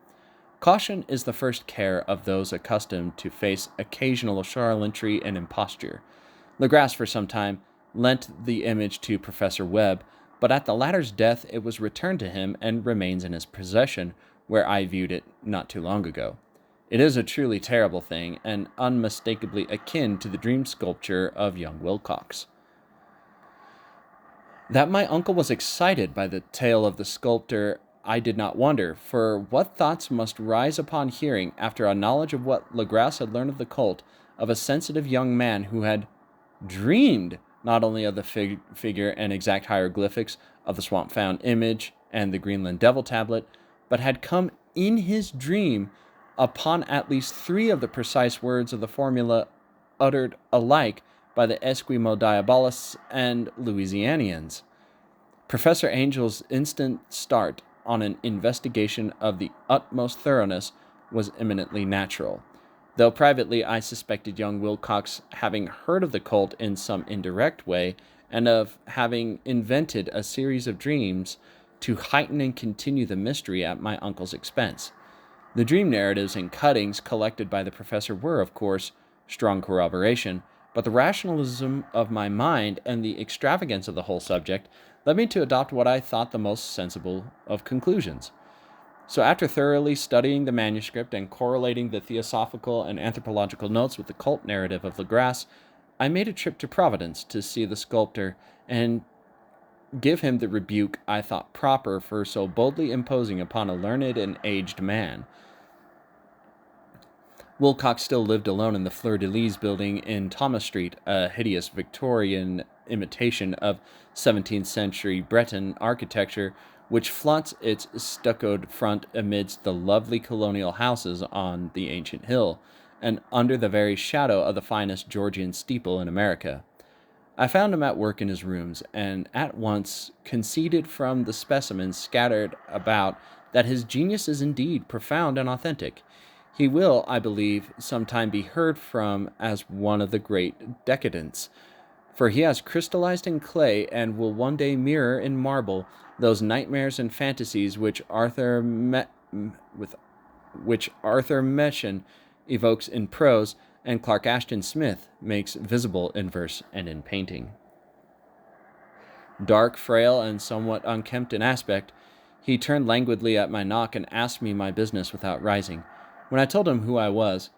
Caution is the first care of those accustomed to face occasional charlatanry and imposture. Legras for some time lent the image to Professor Webb, but at the latter's death it was returned to him and remains in his possession, where I viewed it not too long ago. It is a truly terrible thing, and unmistakably akin to the dream sculpture of young Wilcox. That my uncle was excited by the tale of the sculptor, I did not wonder, for what thoughts must rise upon hearing, after a knowledge of what Legras had learned of the cult, of a sensitive young man who had dreamed not only of the figure and exact hieroglyphics of the swamp-found image and the Greenland devil tablet, but had come in his dream upon at least 3 of the precise words of the formula uttered alike by the Esquimaux Diabolists and Louisianians. Professor Angel's instant start on an investigation of the utmost thoroughness was eminently natural, though privately I suspected young Wilcox having heard of the cult in some indirect way, and of having invented a series of dreams to heighten and continue the mystery at my uncle's expense. The dream narratives and cuttings collected by the professor were, of course, strong corroboration, but the rationalism of my mind and the extravagance of the whole subject led me to adopt what I thought the most sensible of conclusions. So after thoroughly studying the manuscript and correlating the theosophical and anthropological notes with the cult narrative of Legras, I made a trip to Providence to see the sculptor and give him the rebuke I thought proper for so boldly imposing upon a learned and aged man. Wilcox still lived alone in the Fleur-de-Lis building in Thomas Street, a hideous Victorian imitation of 17th century Breton architecture, which flaunts its stuccoed front amidst the lovely colonial houses on the ancient hill, and under the very shadow of the finest Georgian steeple in America. I found him at work in his rooms, and at once conceded from the specimens scattered about that his genius is indeed profound and authentic. He will, I believe, sometime be heard from as one of the great decadents, for he has crystallized in clay and will one day mirror in marble those nightmares and fantasies which Arthur Machen evokes in prose and Clark Ashton Smith makes visible in verse and in painting. Dark, frail, and somewhat unkempt in aspect, he turned languidly at my knock and asked me my business without rising. When I told him who I was,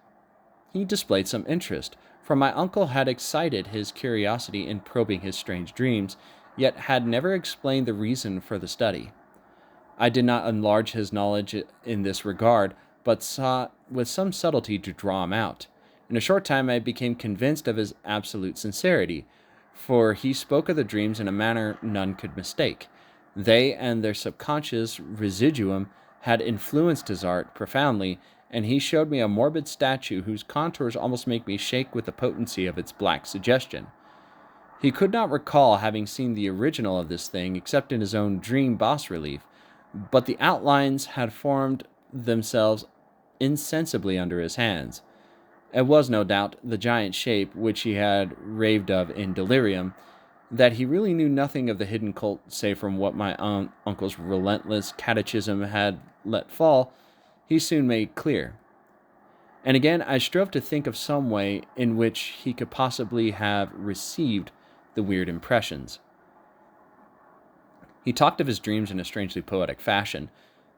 he displayed some interest, for my uncle had excited his curiosity in probing his strange dreams, yet had never explained the reason for the study. I did not enlarge his knowledge in this regard, but sought with some subtlety to draw him out. In a short time I became convinced of his absolute sincerity, for he spoke of the dreams in a manner none could mistake. They and their subconscious residuum had influenced his art profoundly, and he showed me a morbid statue whose contours almost make me shake with the potency of its black suggestion. He could not recall having seen the original of this thing except in his own dream bas-relief, but the outlines had formed themselves insensibly under his hands. It was, no doubt, the giant shape which he had raved of in delirium. That he really knew nothing of the hidden cult save from what my uncle's relentless catechism had let fall, he soon made clear. And again I strove to think of some way in which he could possibly have received the weird impressions. He talked of his dreams in a strangely poetic fashion,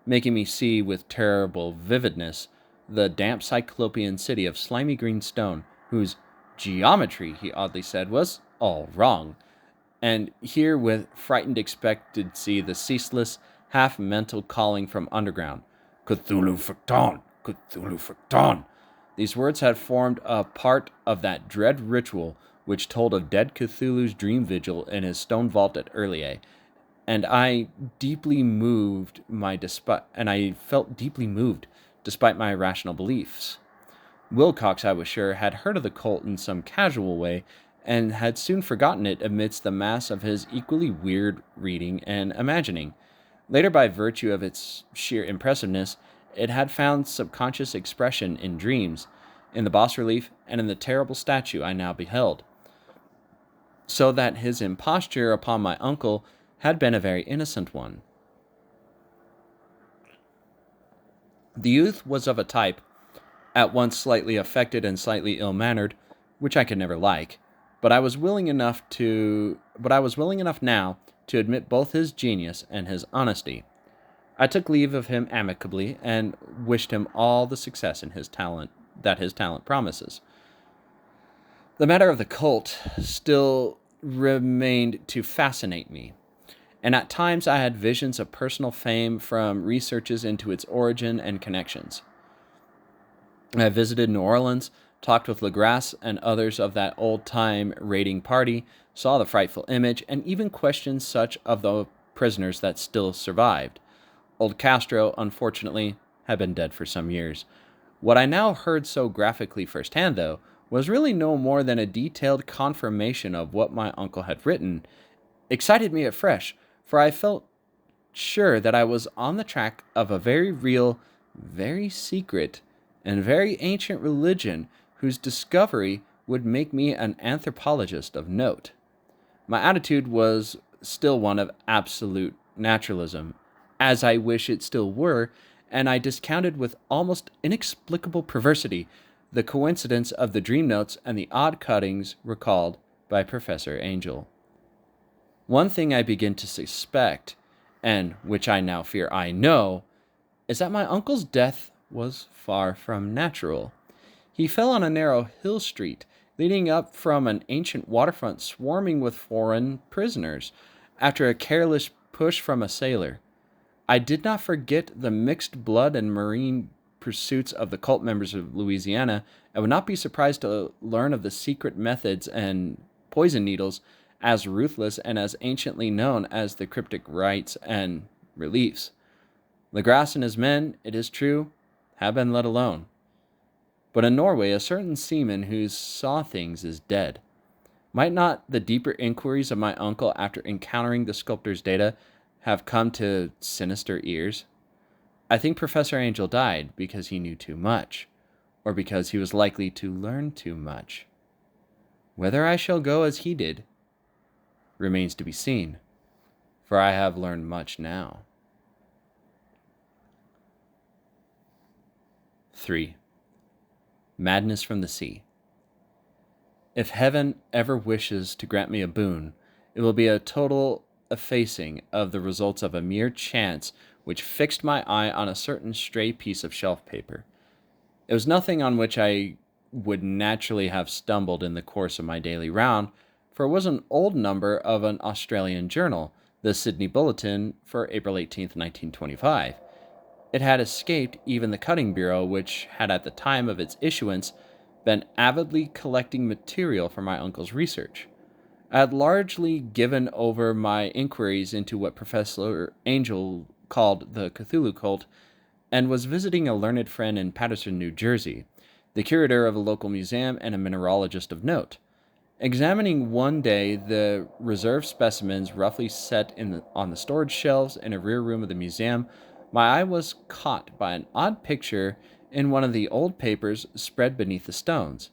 making me see with terrible vividness the damp cyclopean city of slimy green stone, whose geometry, he oddly said, was all wrong, and hear with frightened expectancy the ceaseless, half-mental calling from underground, Cthulhu Fricton! Cthulhu Fricton! These words had formed a part of that dread ritual which told of dead Cthulhu's dream vigil in his stone vault at Erlier, and I felt deeply moved despite my irrational beliefs. Wilcox, I was sure, had heard of the cult in some casual way, and had soon forgotten it amidst the mass of his equally weird reading and imagining. Later, by virtue of its sheer impressiveness, it had found subconscious expression in dreams, in the bas-relief, and in the terrible statue I now beheld, so that his imposture upon my uncle had been a very innocent one. The youth was of a type, at once slightly affected and slightly ill-mannered, which I could never like, but I was willing enough now to admit both his genius and his honesty. I took leave of him amicably, and wished him all the success in his talent promises. The matter of the cult still remained to fascinate me, and at times I had visions of personal fame from researches into its origin and connections. I visited New Orleans, talked with Legrasse and others of that old-time raiding party, saw the frightful image, and even questioned such of the prisoners that still survived. Old Castro, unfortunately, had been dead for some years. What I now heard so graphically firsthand, though, was really no more than a detailed confirmation of what my uncle had written, excited me afresh, for I felt sure that I was on the track of a very real, very secret, and very ancient religion whose discovery would make me an anthropologist of note. My attitude was still one of absolute naturalism, as I wish it still were, and I discounted with almost inexplicable perversity the coincidence of the dream notes and the odd cuttings recalled by Professor Angel. One thing I begin to suspect, and which I now fear I know, is that my uncle's death was far from natural. He fell on a narrow hill street leading up from an ancient waterfront swarming with foreign prisoners, after a careless push from a sailor. I did not forget the mixed blood and marine pursuits of the cult members of Louisiana, and would not be surprised to learn of the secret methods and poison needles as ruthless and as anciently known as the cryptic rites and reliefs. Legrasse and his men, it is true, have been let alone. But in Norway, a certain seaman who saw things is dead. Might not the deeper inquiries of my uncle after encountering the sculptor's data have come to sinister ears? I think Professor Angel died because he knew too much, or because he was likely to learn too much. Whether I shall go as he did remains to be seen, for I have learned much now. 3. Madness from the Sea. If heaven ever wishes to grant me a boon, it will be a total effacing of the results of a mere chance which fixed my eye on a certain stray piece of shelf paper. It was nothing on which I would naturally have stumbled in the course of my daily round, for it was an old number of an Australian journal, the Sydney Bulletin, for April 18th, 1925. It had escaped even the Cutting Bureau, which had at the time of its issuance been avidly collecting material for my uncle's research. I had largely given over my inquiries into what Professor Angel called the Cthulhu cult, and was visiting a learned friend in Paterson, New Jersey, the curator of a local museum and a mineralogist of note. Examining one day the reserved specimens roughly set on the storage shelves in a rear room of the museum, my eye was caught by an odd picture in one of the old papers spread beneath the stones.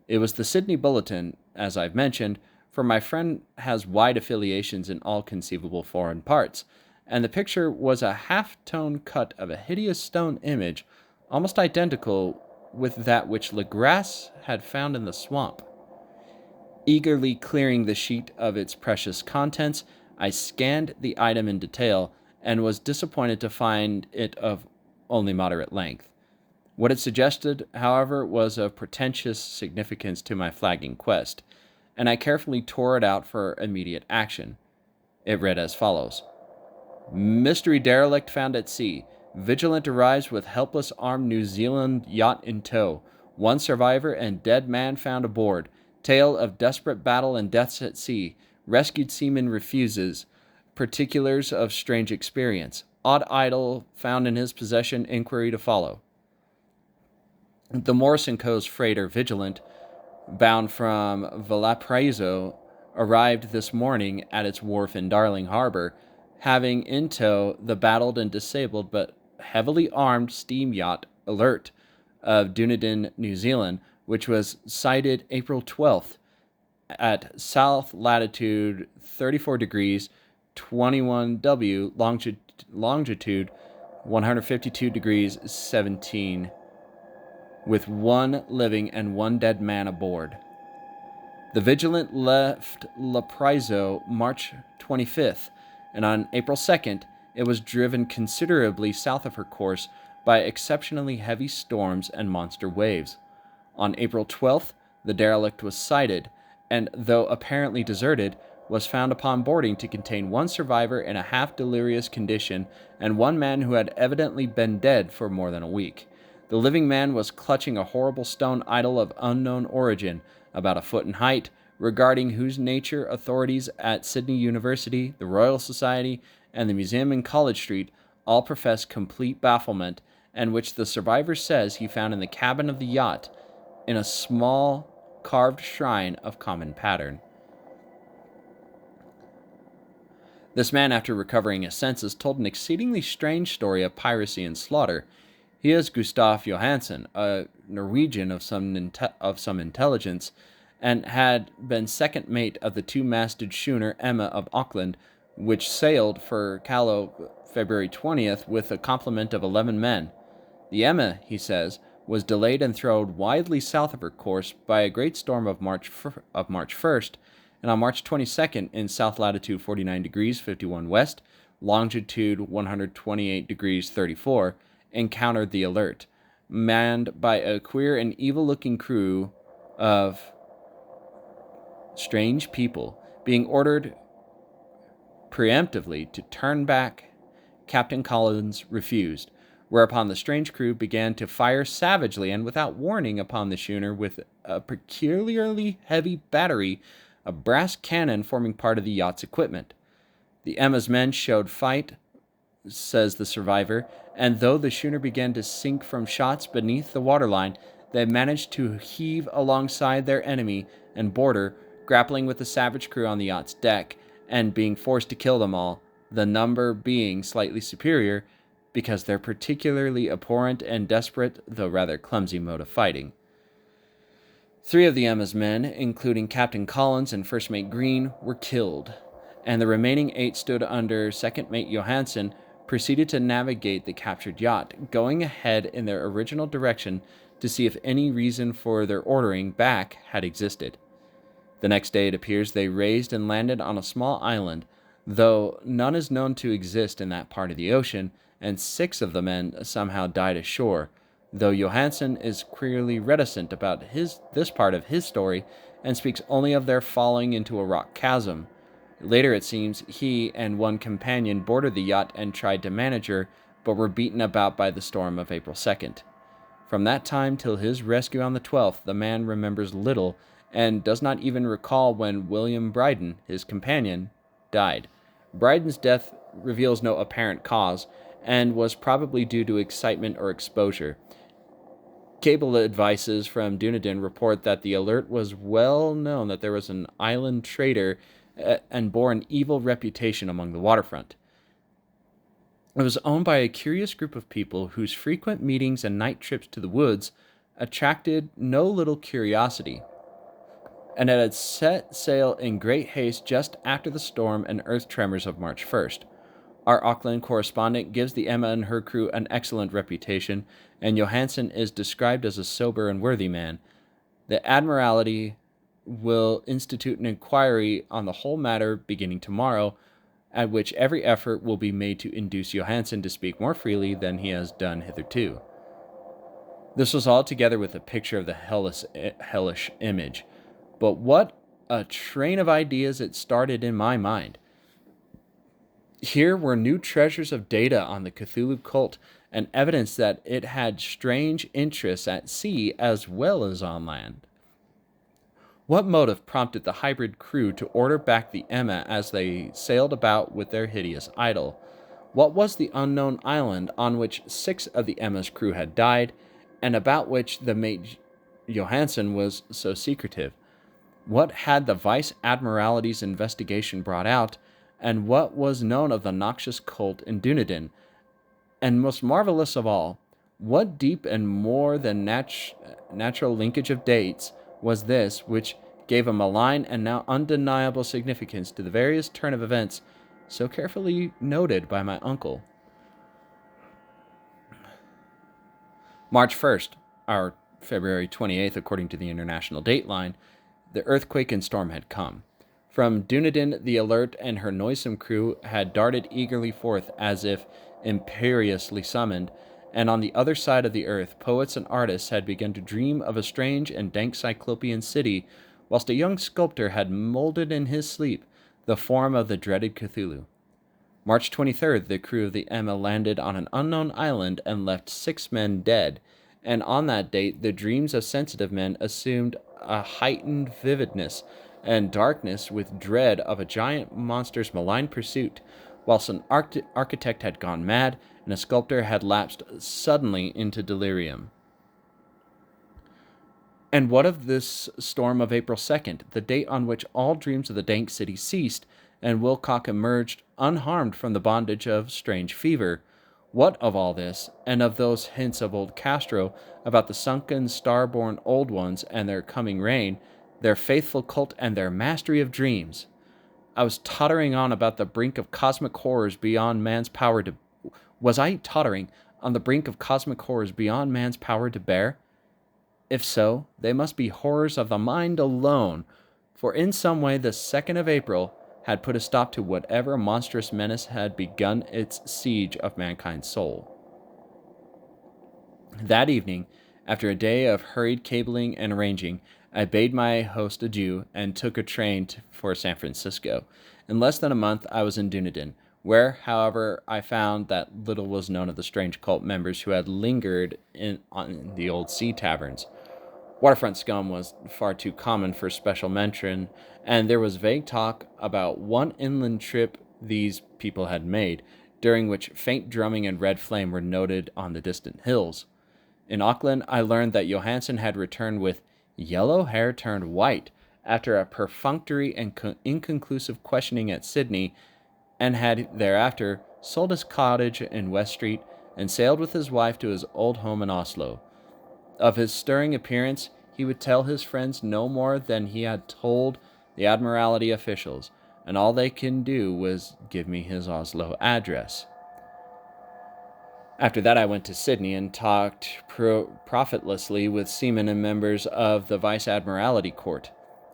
It was the Sydney Bulletin, as I've mentioned, for my friend has wide affiliations in all conceivable foreign parts, and the picture was a half-tone cut of a hideous stone image, almost identical with that which Legras had found in the swamp. Eagerly clearing the sheet of its precious contents, I scanned the item in detail, and was disappointed to find it of only moderate length. What it suggested, however, was of portentous significance to my flagging quest, and I carefully tore it out for immediate action. It read as follows: Mystery derelict found at sea. Vigilant arrives with helpless armed New Zealand yacht in tow. One survivor and dead man found aboard. Tale of desperate battle and deaths at sea. Rescued seaman refuses. Particulars of strange experience. Odd idol found in his possession. Inquiry to follow. The Morrison Co's freighter Vigilant, bound from Valparaiso, arrived this morning at its wharf in Darling Harbor, having in tow the battled and disabled but heavily armed steam yacht Alert of Dunedin, New Zealand, which was sighted April 12th at south latitude 34 degrees 21W, longitude 152 degrees 17, with one living and one dead man aboard. The Vigilant left Valparaiso March 25th, and on April 2nd, it was driven considerably south of her course by exceptionally heavy storms and monster waves. On April 12th, the derelict was sighted, and though apparently deserted, was found upon boarding to contain one survivor in a half-delirious condition and one man who had evidently been dead for more than a week. The living man was clutching a horrible stone idol of unknown origin, about a foot in height, regarding whose nature authorities at Sydney University, the Royal Society, and the Museum in College Street all profess complete bafflement, and which the survivor says he found in the cabin of the yacht, in a small carved shrine of common pattern. This man, after recovering his senses, told an exceedingly strange story of piracy and slaughter. He is Gustav Johansen, a Norwegian of some intelligence, and had been second mate of the two-masted schooner Emma of Auckland, which sailed for Callao February 20th with a complement of 11 men. The Emma, he says, was delayed and thrown widely south of her course by a great storm of March 1st, and on March 22nd, in south latitude 49 degrees 51 west, longitude 128 degrees 34, encountered the Alert, manned by a queer and evil-looking crew of strange people, being ordered preemptively to turn back. Captain Collins refused, whereupon the strange crew began to fire savagely and without warning upon the schooner with a peculiarly heavy battery of brass cannon forming part of the yacht's equipment. The Emma's men showed fight, says the survivor, and though the schooner began to sink from shots beneath the waterline, they managed to heave alongside their enemy and boarder, grappling with the savage crew on the yacht's deck and being forced to kill them all, the number being slightly superior because their particularly abhorrent and desperate, though rather clumsy mode of fighting. 3 of the Emma's men, including Captain Collins and First Mate Green, were killed, and the remaining 8 stood under Second Mate Johansen, proceeded to navigate the captured yacht, going ahead in their original direction to see if any reason for their ordering back had existed. The next day, it appears they raised and landed on a small island, though none is known to exist in that part of the ocean, and 6 of the men somehow died ashore, though Johansen is queerly reticent about this part of his story and speaks only of their falling into a rock chasm. Later, it seems, he and one companion boarded the yacht and tried to manage her, but were beaten about by the storm of April 2nd. From that time till his rescue on the 12th, the man remembers little and does not even recall when William Bryden, his companion, died. Bryden's death reveals no apparent cause and was probably due to excitement or exposure. Cable advices from Dunedin report that the Alert was well known that there was an island trader and bore an evil reputation among the waterfront. It was owned by a curious group of people whose frequent meetings and night trips to the woods attracted no little curiosity, and it had set sail in great haste just after the storm and earth tremors of March 1st. Our Auckland correspondent gives the Emma and her crew an excellent reputation, and Johansen is described as a sober and worthy man. The Admiralty will institute an inquiry on the whole matter beginning tomorrow, at which every effort will be made to induce Johansen to speak more freely than he has done hitherto. This was all together with a picture of the hellish image. But what a train of ideas it started in my mind. Here were new treasures of data on the Cthulhu cult and evidence that it had strange interests at sea as well as on land. What motive prompted the hybrid crew to order back the Emma as they sailed about with their hideous idol? What was the unknown island on which 6 of the Emma's crew had died, and about which the mate Johansen was so secretive? What had the Vice Admiralty's investigation brought out, and what was known of the noxious cult in Dunedin? And most marvelous of all, what deep and more than natural linkage of dates was this which gave a malign and now undeniable significance to the various turn of events so carefully noted by my uncle? March 1st, or February 28th, according to the international dateline, the earthquake and storm had come. From Dunedin, the Alert and her noisome crew had darted eagerly forth as if imperiously summoned, and on the other side of the earth, poets and artists had begun to dream of a strange and dank cyclopean city, whilst a young sculptor had molded in his sleep the form of the dreaded Cthulhu. March 23rd, the crew of the Emma landed on an unknown island and left 6 men dead, and on that date the dreams of sensitive men assumed a heightened vividness and darkness with dread of a giant monster's malign pursuit, whilst an architect had gone mad and a sculptor had lapsed suddenly into delirium. And what of this storm of April 2nd, the date on which all dreams of the dank city ceased, and Wilcock emerged unharmed from the bondage of strange fever? What of all this, and of those hints of old Castro about the sunken, star-born old ones and their coming reign, their faithful cult and their mastery of dreams? I was tottering on about the brink of cosmic horrors beyond man's power to... Was I tottering on the brink of cosmic horrors beyond man's power to bear? If so, they must be horrors of the mind alone, for in some way the 2nd of April had put a stop to whatever monstrous menace had begun its siege of mankind's soul. That evening, after a day of hurried cabling and arranging, I bade my host adieu and took a train for San Francisco. In less than a month, I was in Dunedin, where, however, I found that little was known of the strange cult members who had lingered on the old sea taverns. Waterfront scum was far too common for special mention, and there was vague talk about one inland trip these people had made, during which faint drumming and red flame were noted on the distant hills. In Auckland, I learned that Johansen had returned with yellow hair turned white, after a perfunctory and inconclusive questioning at Sydney, and had thereafter sold his cottage in West Street and sailed with his wife to his old home in Oslo. Of his stirring appearance, he would tell his friends no more than he had told the Admiralty officials, and all they can do was give me his Oslo address. After that, I went to Sydney and talked profitlessly with seamen and members of the Vice Admiralty Court.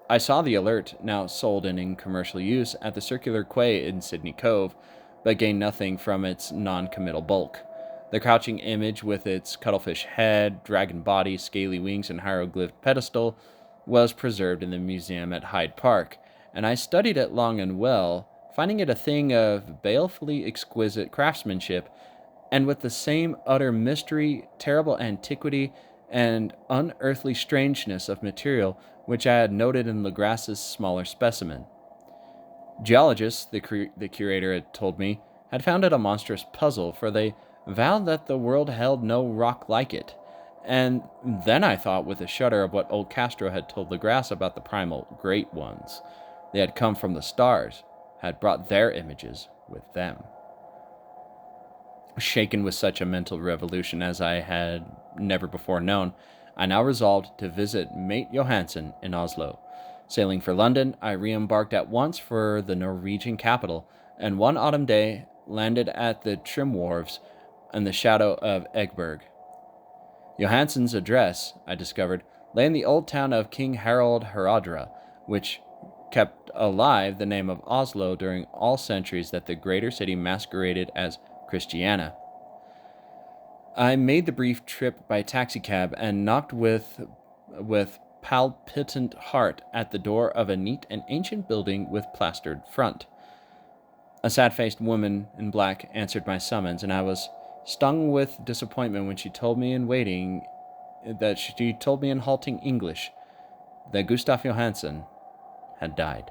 I saw the Alert, now sold and in commercial use, at the circular quay in Sydney Cove, but gained nothing from its non-committal bulk. The crouching image with its cuttlefish head, dragon body, scaly wings, and hieroglyph pedestal was preserved in the museum at Hyde Park, and I studied it long and well, finding it a thing of balefully exquisite craftsmanship, and with the same utter mystery, terrible antiquity, and unearthly strangeness of material which I had noted in Legras's smaller specimen. Geologists, the curator had told me, had found it a monstrous puzzle, for they vowed that the world held no rock like it. And then I thought with a shudder of what old Castro had told Legras about the primal great ones. They had come from the stars, had brought their images with them. Shaken with such a mental revolution as I had never before known, I now resolved to visit Mate Johansen in Oslo. Sailing for London, I re-embarked at once for the Norwegian capital, and one autumn day landed at the trim wharves in the shadow of Egberg. Johansen's address, I discovered, lay in the old town of King Harald Haradra, which kept alive the name of Oslo during all centuries that the greater city masqueraded as Christiana. I made the brief trip by taxicab and knocked with palpitant heart at the door of a neat and ancient building with plastered front. A sad-faced woman in black answered my summons, and I was stung with disappointment when she told me in halting English that Gustav Johansen had died.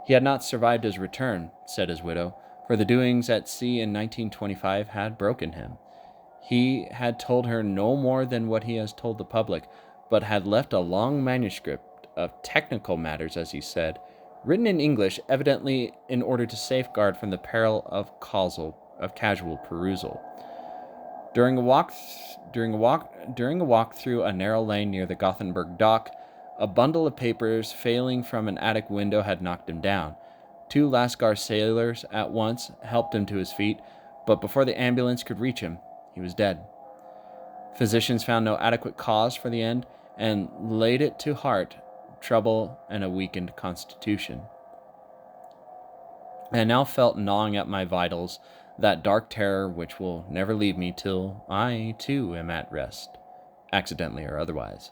He had not survived his return, said his widow, for the doings at sea in 1925 had broken him. He had told her no more than what he has told the public, but had left a long manuscript of technical matters, as he said, written in English, evidently in order to safeguard from the peril of casual perusal. During a walk through a narrow lane near the Gothenburg dock, a bundle of papers failing from an attic window had knocked him down. 2 Lascar sailors at once helped him to his feet, but before the ambulance could reach him, he was dead. Physicians found no adequate cause for the end and laid it to heart trouble and a weakened constitution. I now felt gnawing at my vitals that dark terror which will never leave me till I, too, am at rest, accidentally or otherwise.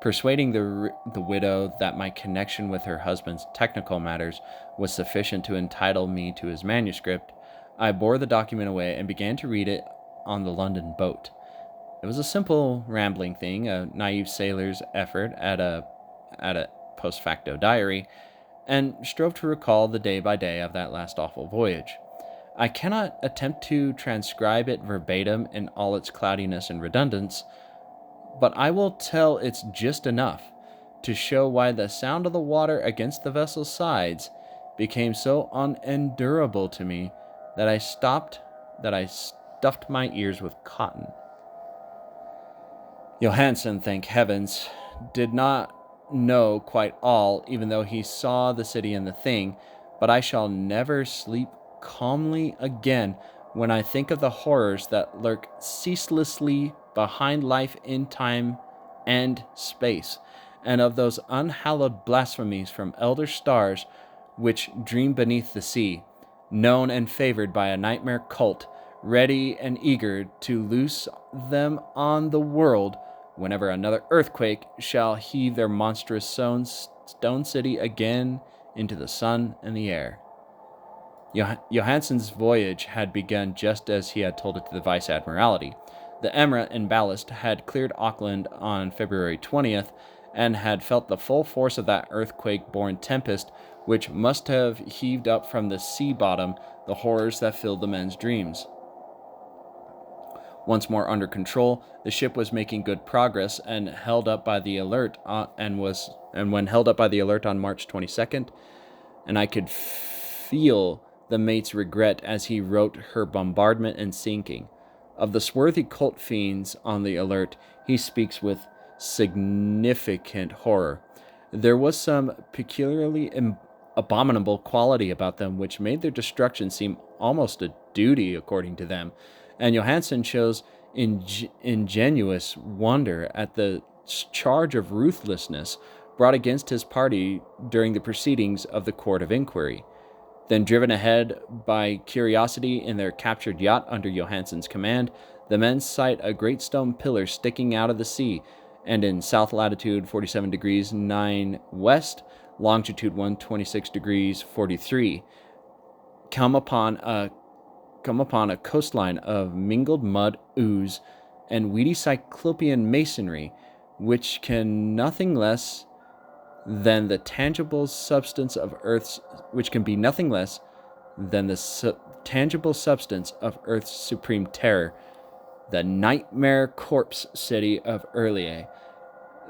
Persuading the widow that my connection with her husband's technical matters was sufficient to entitle me to his manuscript, I bore the document away and began to read it on the London boat. It was a simple, rambling thing, a naive sailor's effort at a post facto diary, and strove to recall the day by day of that last awful voyage. I cannot attempt to transcribe it verbatim in all its cloudiness and redundance, but I will tell its just enough to show why the sound of the water against the vessel's sides became so unendurable to me that I stuffed my ears with cotton. Johansen, thank heavens, did not know quite all, even though he saw the city and the thing, but I shall never sleep calmly again when I think of the horrors that lurk ceaselessly behind life in time and space, and of those unhallowed blasphemies from elder stars which dream beneath the sea, known and favored by a nightmare cult, ready and eager to loose them on the world whenever another earthquake shall heave their monstrous stone city again into the sun and the air. Johansen's voyage had begun just as he had told it to the Vice Admiralty. The Emirate in ballast had cleared Auckland on February 20th and had felt the full force of that earthquake-born tempest which must have heaved up from the sea bottom the horrors that filled the men's dreams. Once more under control, the ship was making good progress and held up by the alert when held up by the alert on March 22nd, and I could feel the mate's regret as he wrote her bombardment and sinking. Of the swarthy cult fiends on the alert, he speaks with significant horror. There was some peculiarly abominable quality about them which made their destruction seem almost a duty, according to them, and Johansen shows ingenuous wonder at the charge of ruthlessness brought against his party during the proceedings of the Court of Inquiry. Then, driven ahead by curiosity in their captured yacht under Johansen's command, the men sight a great stone pillar sticking out of the sea, and in south latitude 47 degrees 9 west, longitude 126 degrees 43, come upon a coastline of mingled mud, ooze, and weedy cyclopean masonry, which can nothing less than the tangible substance of Earth's tangible substance of Earth's supreme terror, the nightmare corpse city of Earlier,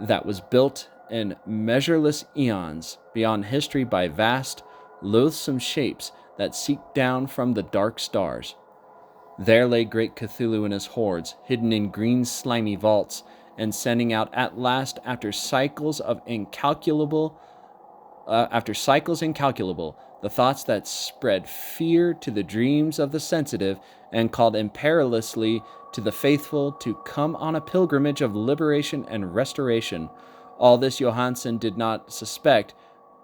that was built in measureless eons beyond history by vast, loathsome shapes that seek down from the dark stars. There lay great Cthulhu and his hordes, hidden in green slimy vaults, and sending out at last after cycles incalculable, the thoughts that spread fear to the dreams of the sensitive and called imperiously to the faithful to come on a pilgrimage of liberation and restoration. All this Johansen did not suspect,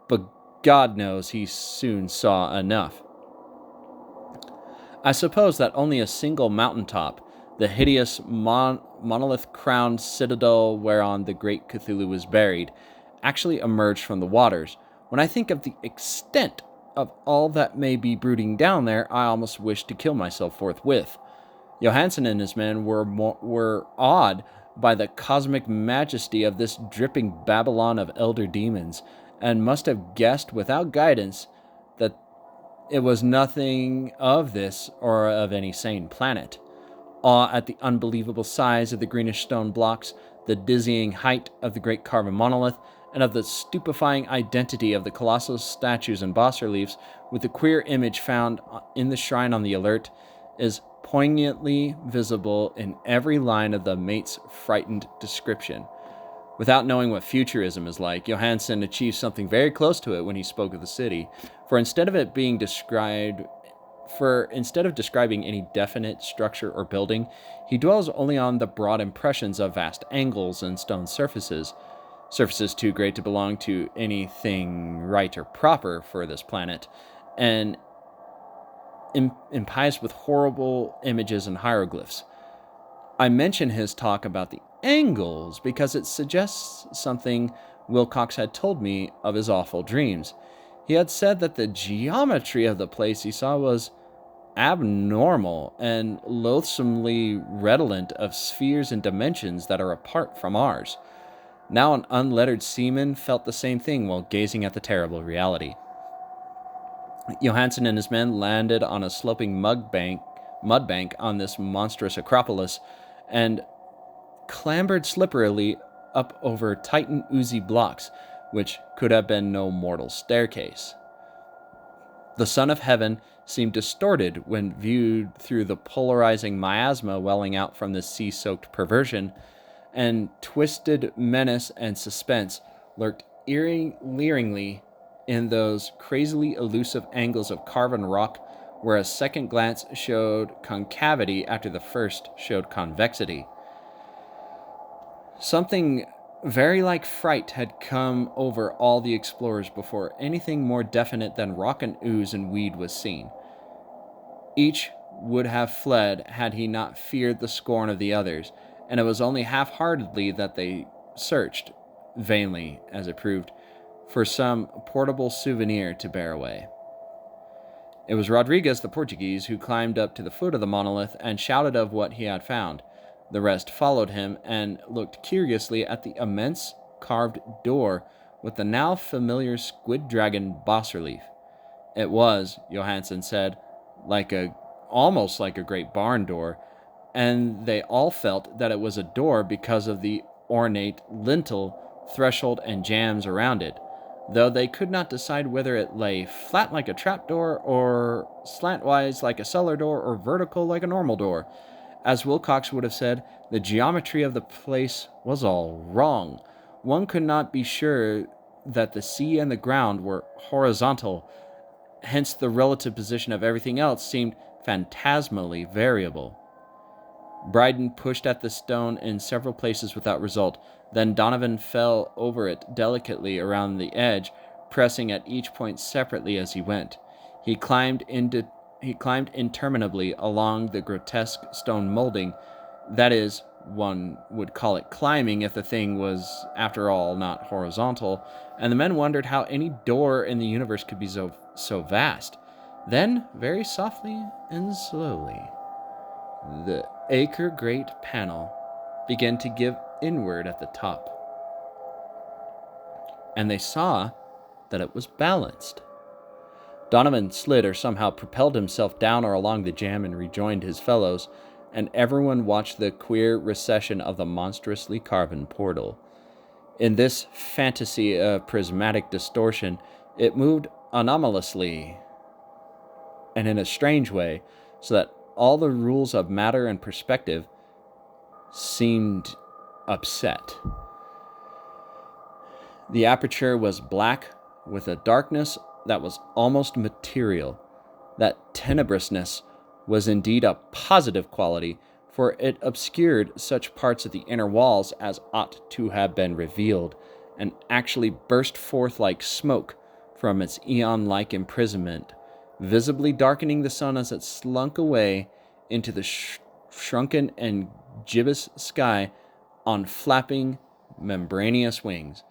but God knows he soon saw enough. I suppose that only a single mountaintop, the hideous monolith-crowned citadel whereon the great Cthulhu was buried, actually emerged from the waters. When I think of the extent of all that may be brooding down there, I almost wish to kill myself forthwith. Johansen and his men were awed by the cosmic majesty of this dripping Babylon of elder demons, and must have guessed without guidance that it was nothing of this or of any sane planet. Awe at the unbelievable size of the greenish stone blocks, the dizzying height of the great carven monolith, and of the stupefying identity of the colossal statues and bas-reliefs with the queer image found in the shrine on the alert, is poignantly visible in every line of the mate's frightened description. Without knowing what futurism is like, Johansen achieved something very close to it when he spoke of the city, for instead of describing any definite structure or building, he dwells only on the broad impressions of vast angles and stone surfaces too great to belong to anything right or proper for this planet, and impious with horrible images and hieroglyphs. I mention his talk about the angles because it suggests something Wilcox had told me of his awful dreams. He had said that the geometry of the place he saw was abnormal and loathsomely redolent of spheres and dimensions that are apart from ours. Now an unlettered seaman felt the same thing while gazing at the terrible reality. Johansen and his men landed on a sloping mud bank on this monstrous acropolis, and clambered slipperily up over titan oozy blocks, which could have been no mortal staircase. The sun of heaven seemed distorted when viewed through the polarizing miasma welling out from this sea-soaked perversion, and twisted menace and suspense lurked leeringly in those crazily elusive angles of carven rock where a second glance showed concavity after the first showed convexity. Something very like fright had come over all the explorers before anything more definite than rock and ooze and weed was seen. Each would have fled had he not feared the scorn of the others, and it was only half-heartedly that they searched, vainly as it proved, for some portable souvenir to bear away. It was Rodriguez the Portuguese who climbed up to the foot of the monolith and shouted of what he had found. The rest followed him and looked curiously at the immense carved door with the now familiar squid dragon bas-relief. It was, Johansen said, almost like a great barn door, and they all felt that it was a door because of the ornate lintel, threshold, and jambs around it, though they could not decide whether it lay flat like a trapdoor, or slantwise like a cellar door, or vertical like a normal door. As Wilcox would have said, the geometry of the place was all wrong. One could not be sure that the sea and the ground were horizontal, hence the relative position of everything else seemed phantasmally variable. Bryden pushed at the stone in several places without result. Then Donovan fell over it delicately around the edge, pressing at each point separately as he went. He climbed interminably along the grotesque stone molding. That is, one would call it climbing if the thing was, after all, not horizontal, and the men wondered how any door in the universe could be so vast. Then, very softly and slowly, the acre-great panel began to give inward at the top, and they saw that it was balanced. Donovan slid or somehow propelled himself down or along the jamb and rejoined his fellows, and everyone watched the queer recession of the monstrously carven portal. In this fantasy of prismatic distortion, it moved anomalously and in a strange way, so that all the rules of matter and perspective seemed upset. The aperture was black, with a darkness that was almost material. That tenebrousness was indeed a positive quality, for it obscured such parts of the inner walls as ought to have been revealed, and actually burst forth like smoke from its eon-like imprisonment, visibly darkening the sun as it slunk away into the shrunken and gibbous sky on flapping, membranous wings.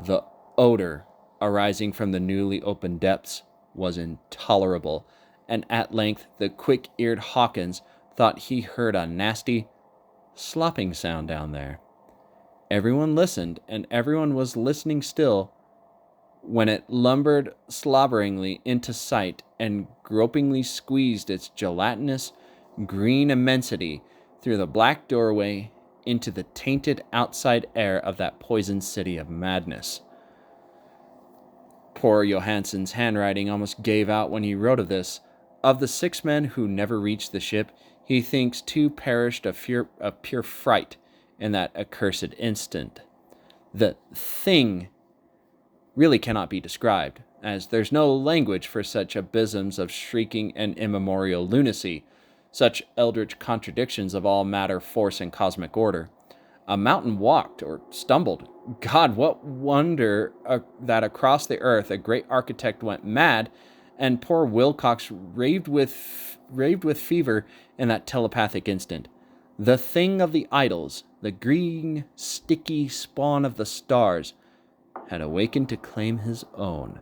The odor arising from the newly opened depths was intolerable, and at length the quick-eared Hawkins thought he heard a nasty, slopping sound down there. Everyone listened, and everyone was listening still, when it lumbered slobberingly into sight and gropingly squeezed its gelatinous green immensity through the black doorway into the tainted outside air of that poisoned city of madness. Poor Johansen's handwriting almost gave out when he wrote of this. Of the 6 men who never reached the ship, he thinks 2 perished of pure fright in that accursed instant. The thing really cannot be described, as there's no language for such abysms of shrieking and immemorial lunacy, such eldritch contradictions of all matter, force, and cosmic order. A mountain walked or stumbled. God, what wonder that across the earth a great architect went mad, and poor Wilcox raved with fever in that telepathic instant. The thing of the idols, the green, sticky spawn of the stars, had awakened to claim his own.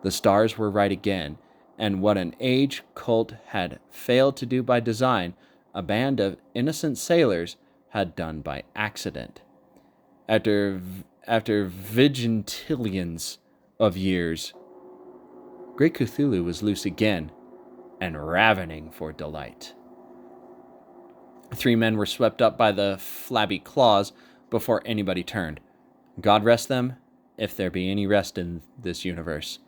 The stars were right again, and what an age cult had failed to do by design, a band of innocent sailors had done by accident. After vigintillions of years, great Cthulhu was loose again, and ravening for delight. 3 men were swept up by the flabby claws before anybody turned. God rest them, if there be any rest in this universe.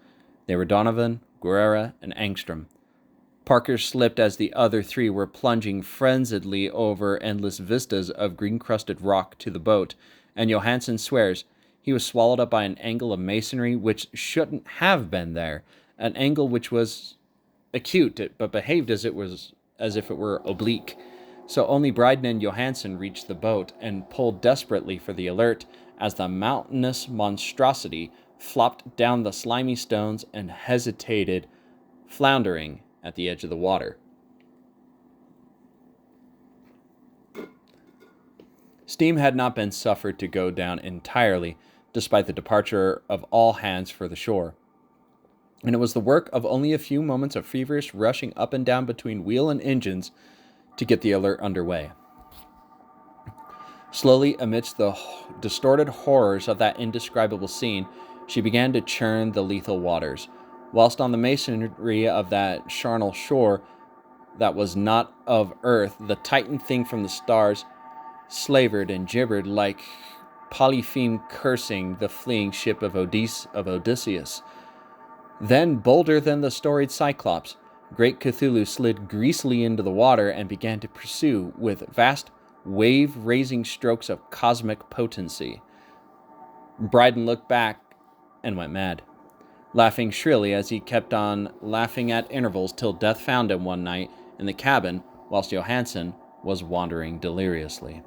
They were Donovan, Guerrera, and Angstrom. Parker slipped as the other 3 were plunging frenziedly over endless vistas of green-crusted rock to the boat, and Johansen swears he was swallowed up by an angle of masonry which shouldn't have been there, an angle which was acute, but behaved as if it were oblique. So only Bryden and Johansen reached the boat and pulled desperately for the Alert as the mountainous monstrosity flopped down the slimy stones and hesitated, floundering at the edge of the water. Steam had not been suffered to go down entirely, despite the departure of all hands for the shore, and it was the work of only a few moments of feverish rushing up and down between wheel and engines to get the Alert underway. Slowly, amidst the distorted horrors of that indescribable scene, she began to churn the lethal waters, whilst on the masonry of that charnel shore that was not of earth, the Titan thing from the stars, slavered and gibbered like Polypheme cursing the fleeing ship of Odysseus. Then, bolder than the storied Cyclops, great Cthulhu slid greasily into the water and began to pursue with vast, wave-raising strokes of cosmic potency. Bryden looked back and went mad, laughing shrilly as he kept on laughing at intervals till death found him one night in the cabin whilst Johansen was wandering deliriously.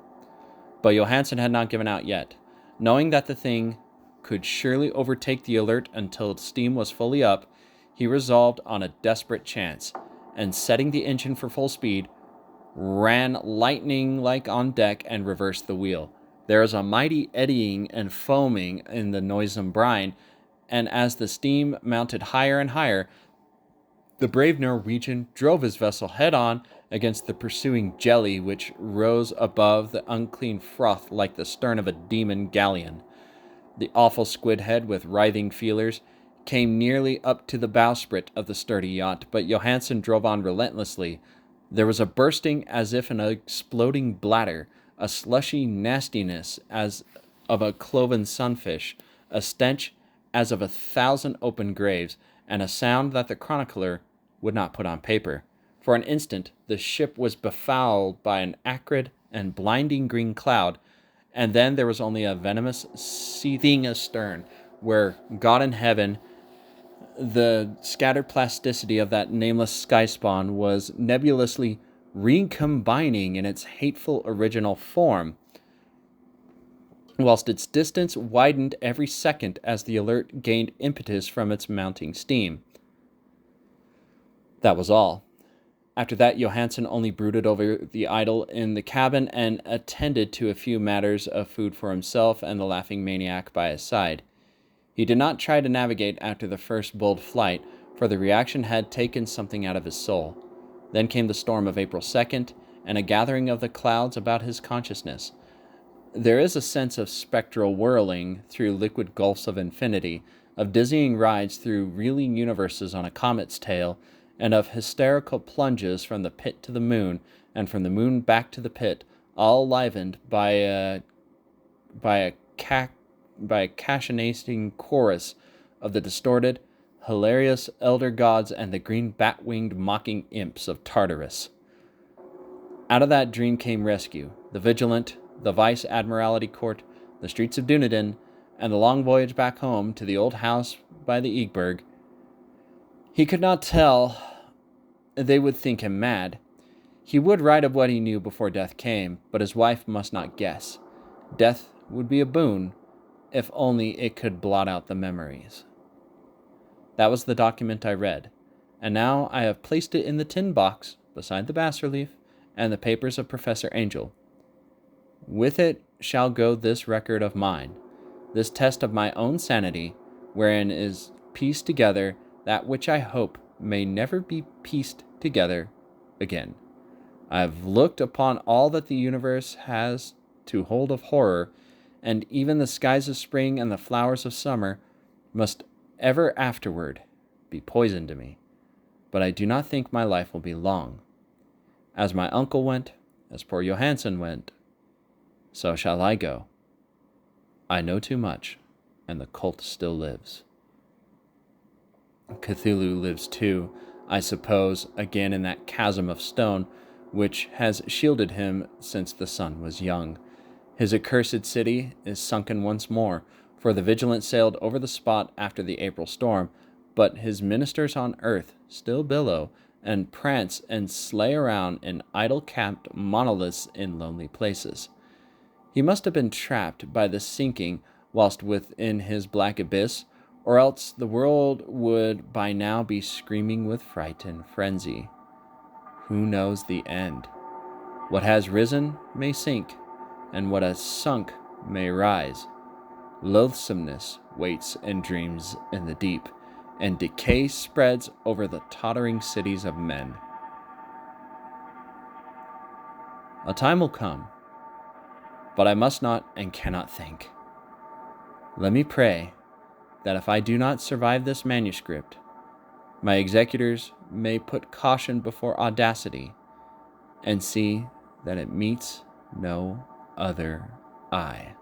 But Johansen had not given out yet. Knowing that the thing could surely overtake the Alert until its steam was fully up, he resolved on a desperate chance, and setting the engine for full speed, ran lightning-like on deck and reversed the wheel. There was a mighty eddying and foaming in the noisome brine, and as the steam mounted higher and higher, the brave Norwegian drove his vessel head-on against the pursuing jelly which rose above the unclean froth like the stern of a demon galleon. The awful squid head with writhing feelers came nearly up to the bowsprit of the sturdy yacht, but Johansen drove on relentlessly. There was a bursting as if an exploding bladder, a slushy nastiness as of a cloven sunfish, a stench as of 1,000 open graves, and a sound that the chronicler would not put on paper. For an instant, the ship was befouled by an acrid and blinding green cloud, and then there was only a venomous seething astern, where God in heaven, the scattered plasticity of that nameless sky spawn was nebulously recombining in its hateful original form, whilst its distance widened every second as the Alert gained impetus from its mounting steam. That was all. After that, Johansen only brooded over the idol in the cabin and attended to a few matters of food for himself and the laughing maniac by his side. He did not try to navigate after the first bold flight, for the reaction had taken something out of his soul. Then came the storm of April 2nd, and a gathering of the clouds about his consciousness. There is a sense of spectral whirling through liquid gulfs of infinity, of dizzying rides through reeling universes on a comet's tail, and of hysterical plunges from the pit to the moon, and from the moon back to the pit, all livened by a cachinating chorus of the distorted, hilarious elder gods and the green bat-winged mocking imps of Tartarus. Out of that dream came rescue, the Vigilant, the Vice Admiralty Court, the streets of Dunedin, and the long voyage back home to the old house by the Egeberg. He could not tell. They would think him mad. He would write of what he knew before death came, but his wife must not guess. Death would be a boon, if only it could blot out the memories. That was the document I read, and now I have placed it in the tin box beside the bas-relief and the papers of Professor Angel. With it shall go this record of mine, this test of my own sanity, wherein is pieced together that which I hope may never be pieced together again. I have looked upon all that the universe has to hold of horror, and even the skies of spring and the flowers of summer must ever afterward be poison to me. But I do not think my life will be long. As my uncle went, as poor Johansen went, so shall I go. I know too much, and the cult still lives. Cthulhu lives too, I suppose, again in that chasm of stone which has shielded him since the sun was young. His accursed city is sunken once more, for the Vigilant sailed over the spot after the April storm, but his ministers on earth still billow and prance and slay around in idle-capped monoliths in lonely places. He must have been trapped by the sinking whilst within his black abyss, or else the world would by now be screaming with fright and frenzy. Who knows the end? What has risen may sink, and what has sunk may rise. Loathsomeness waits and dreams in the deep, and decay spreads over the tottering cities of men. A time will come, but I must not and cannot think. Let me pray that if I do not survive this manuscript, My executors may put caution before audacity, and see that it meets no other eye.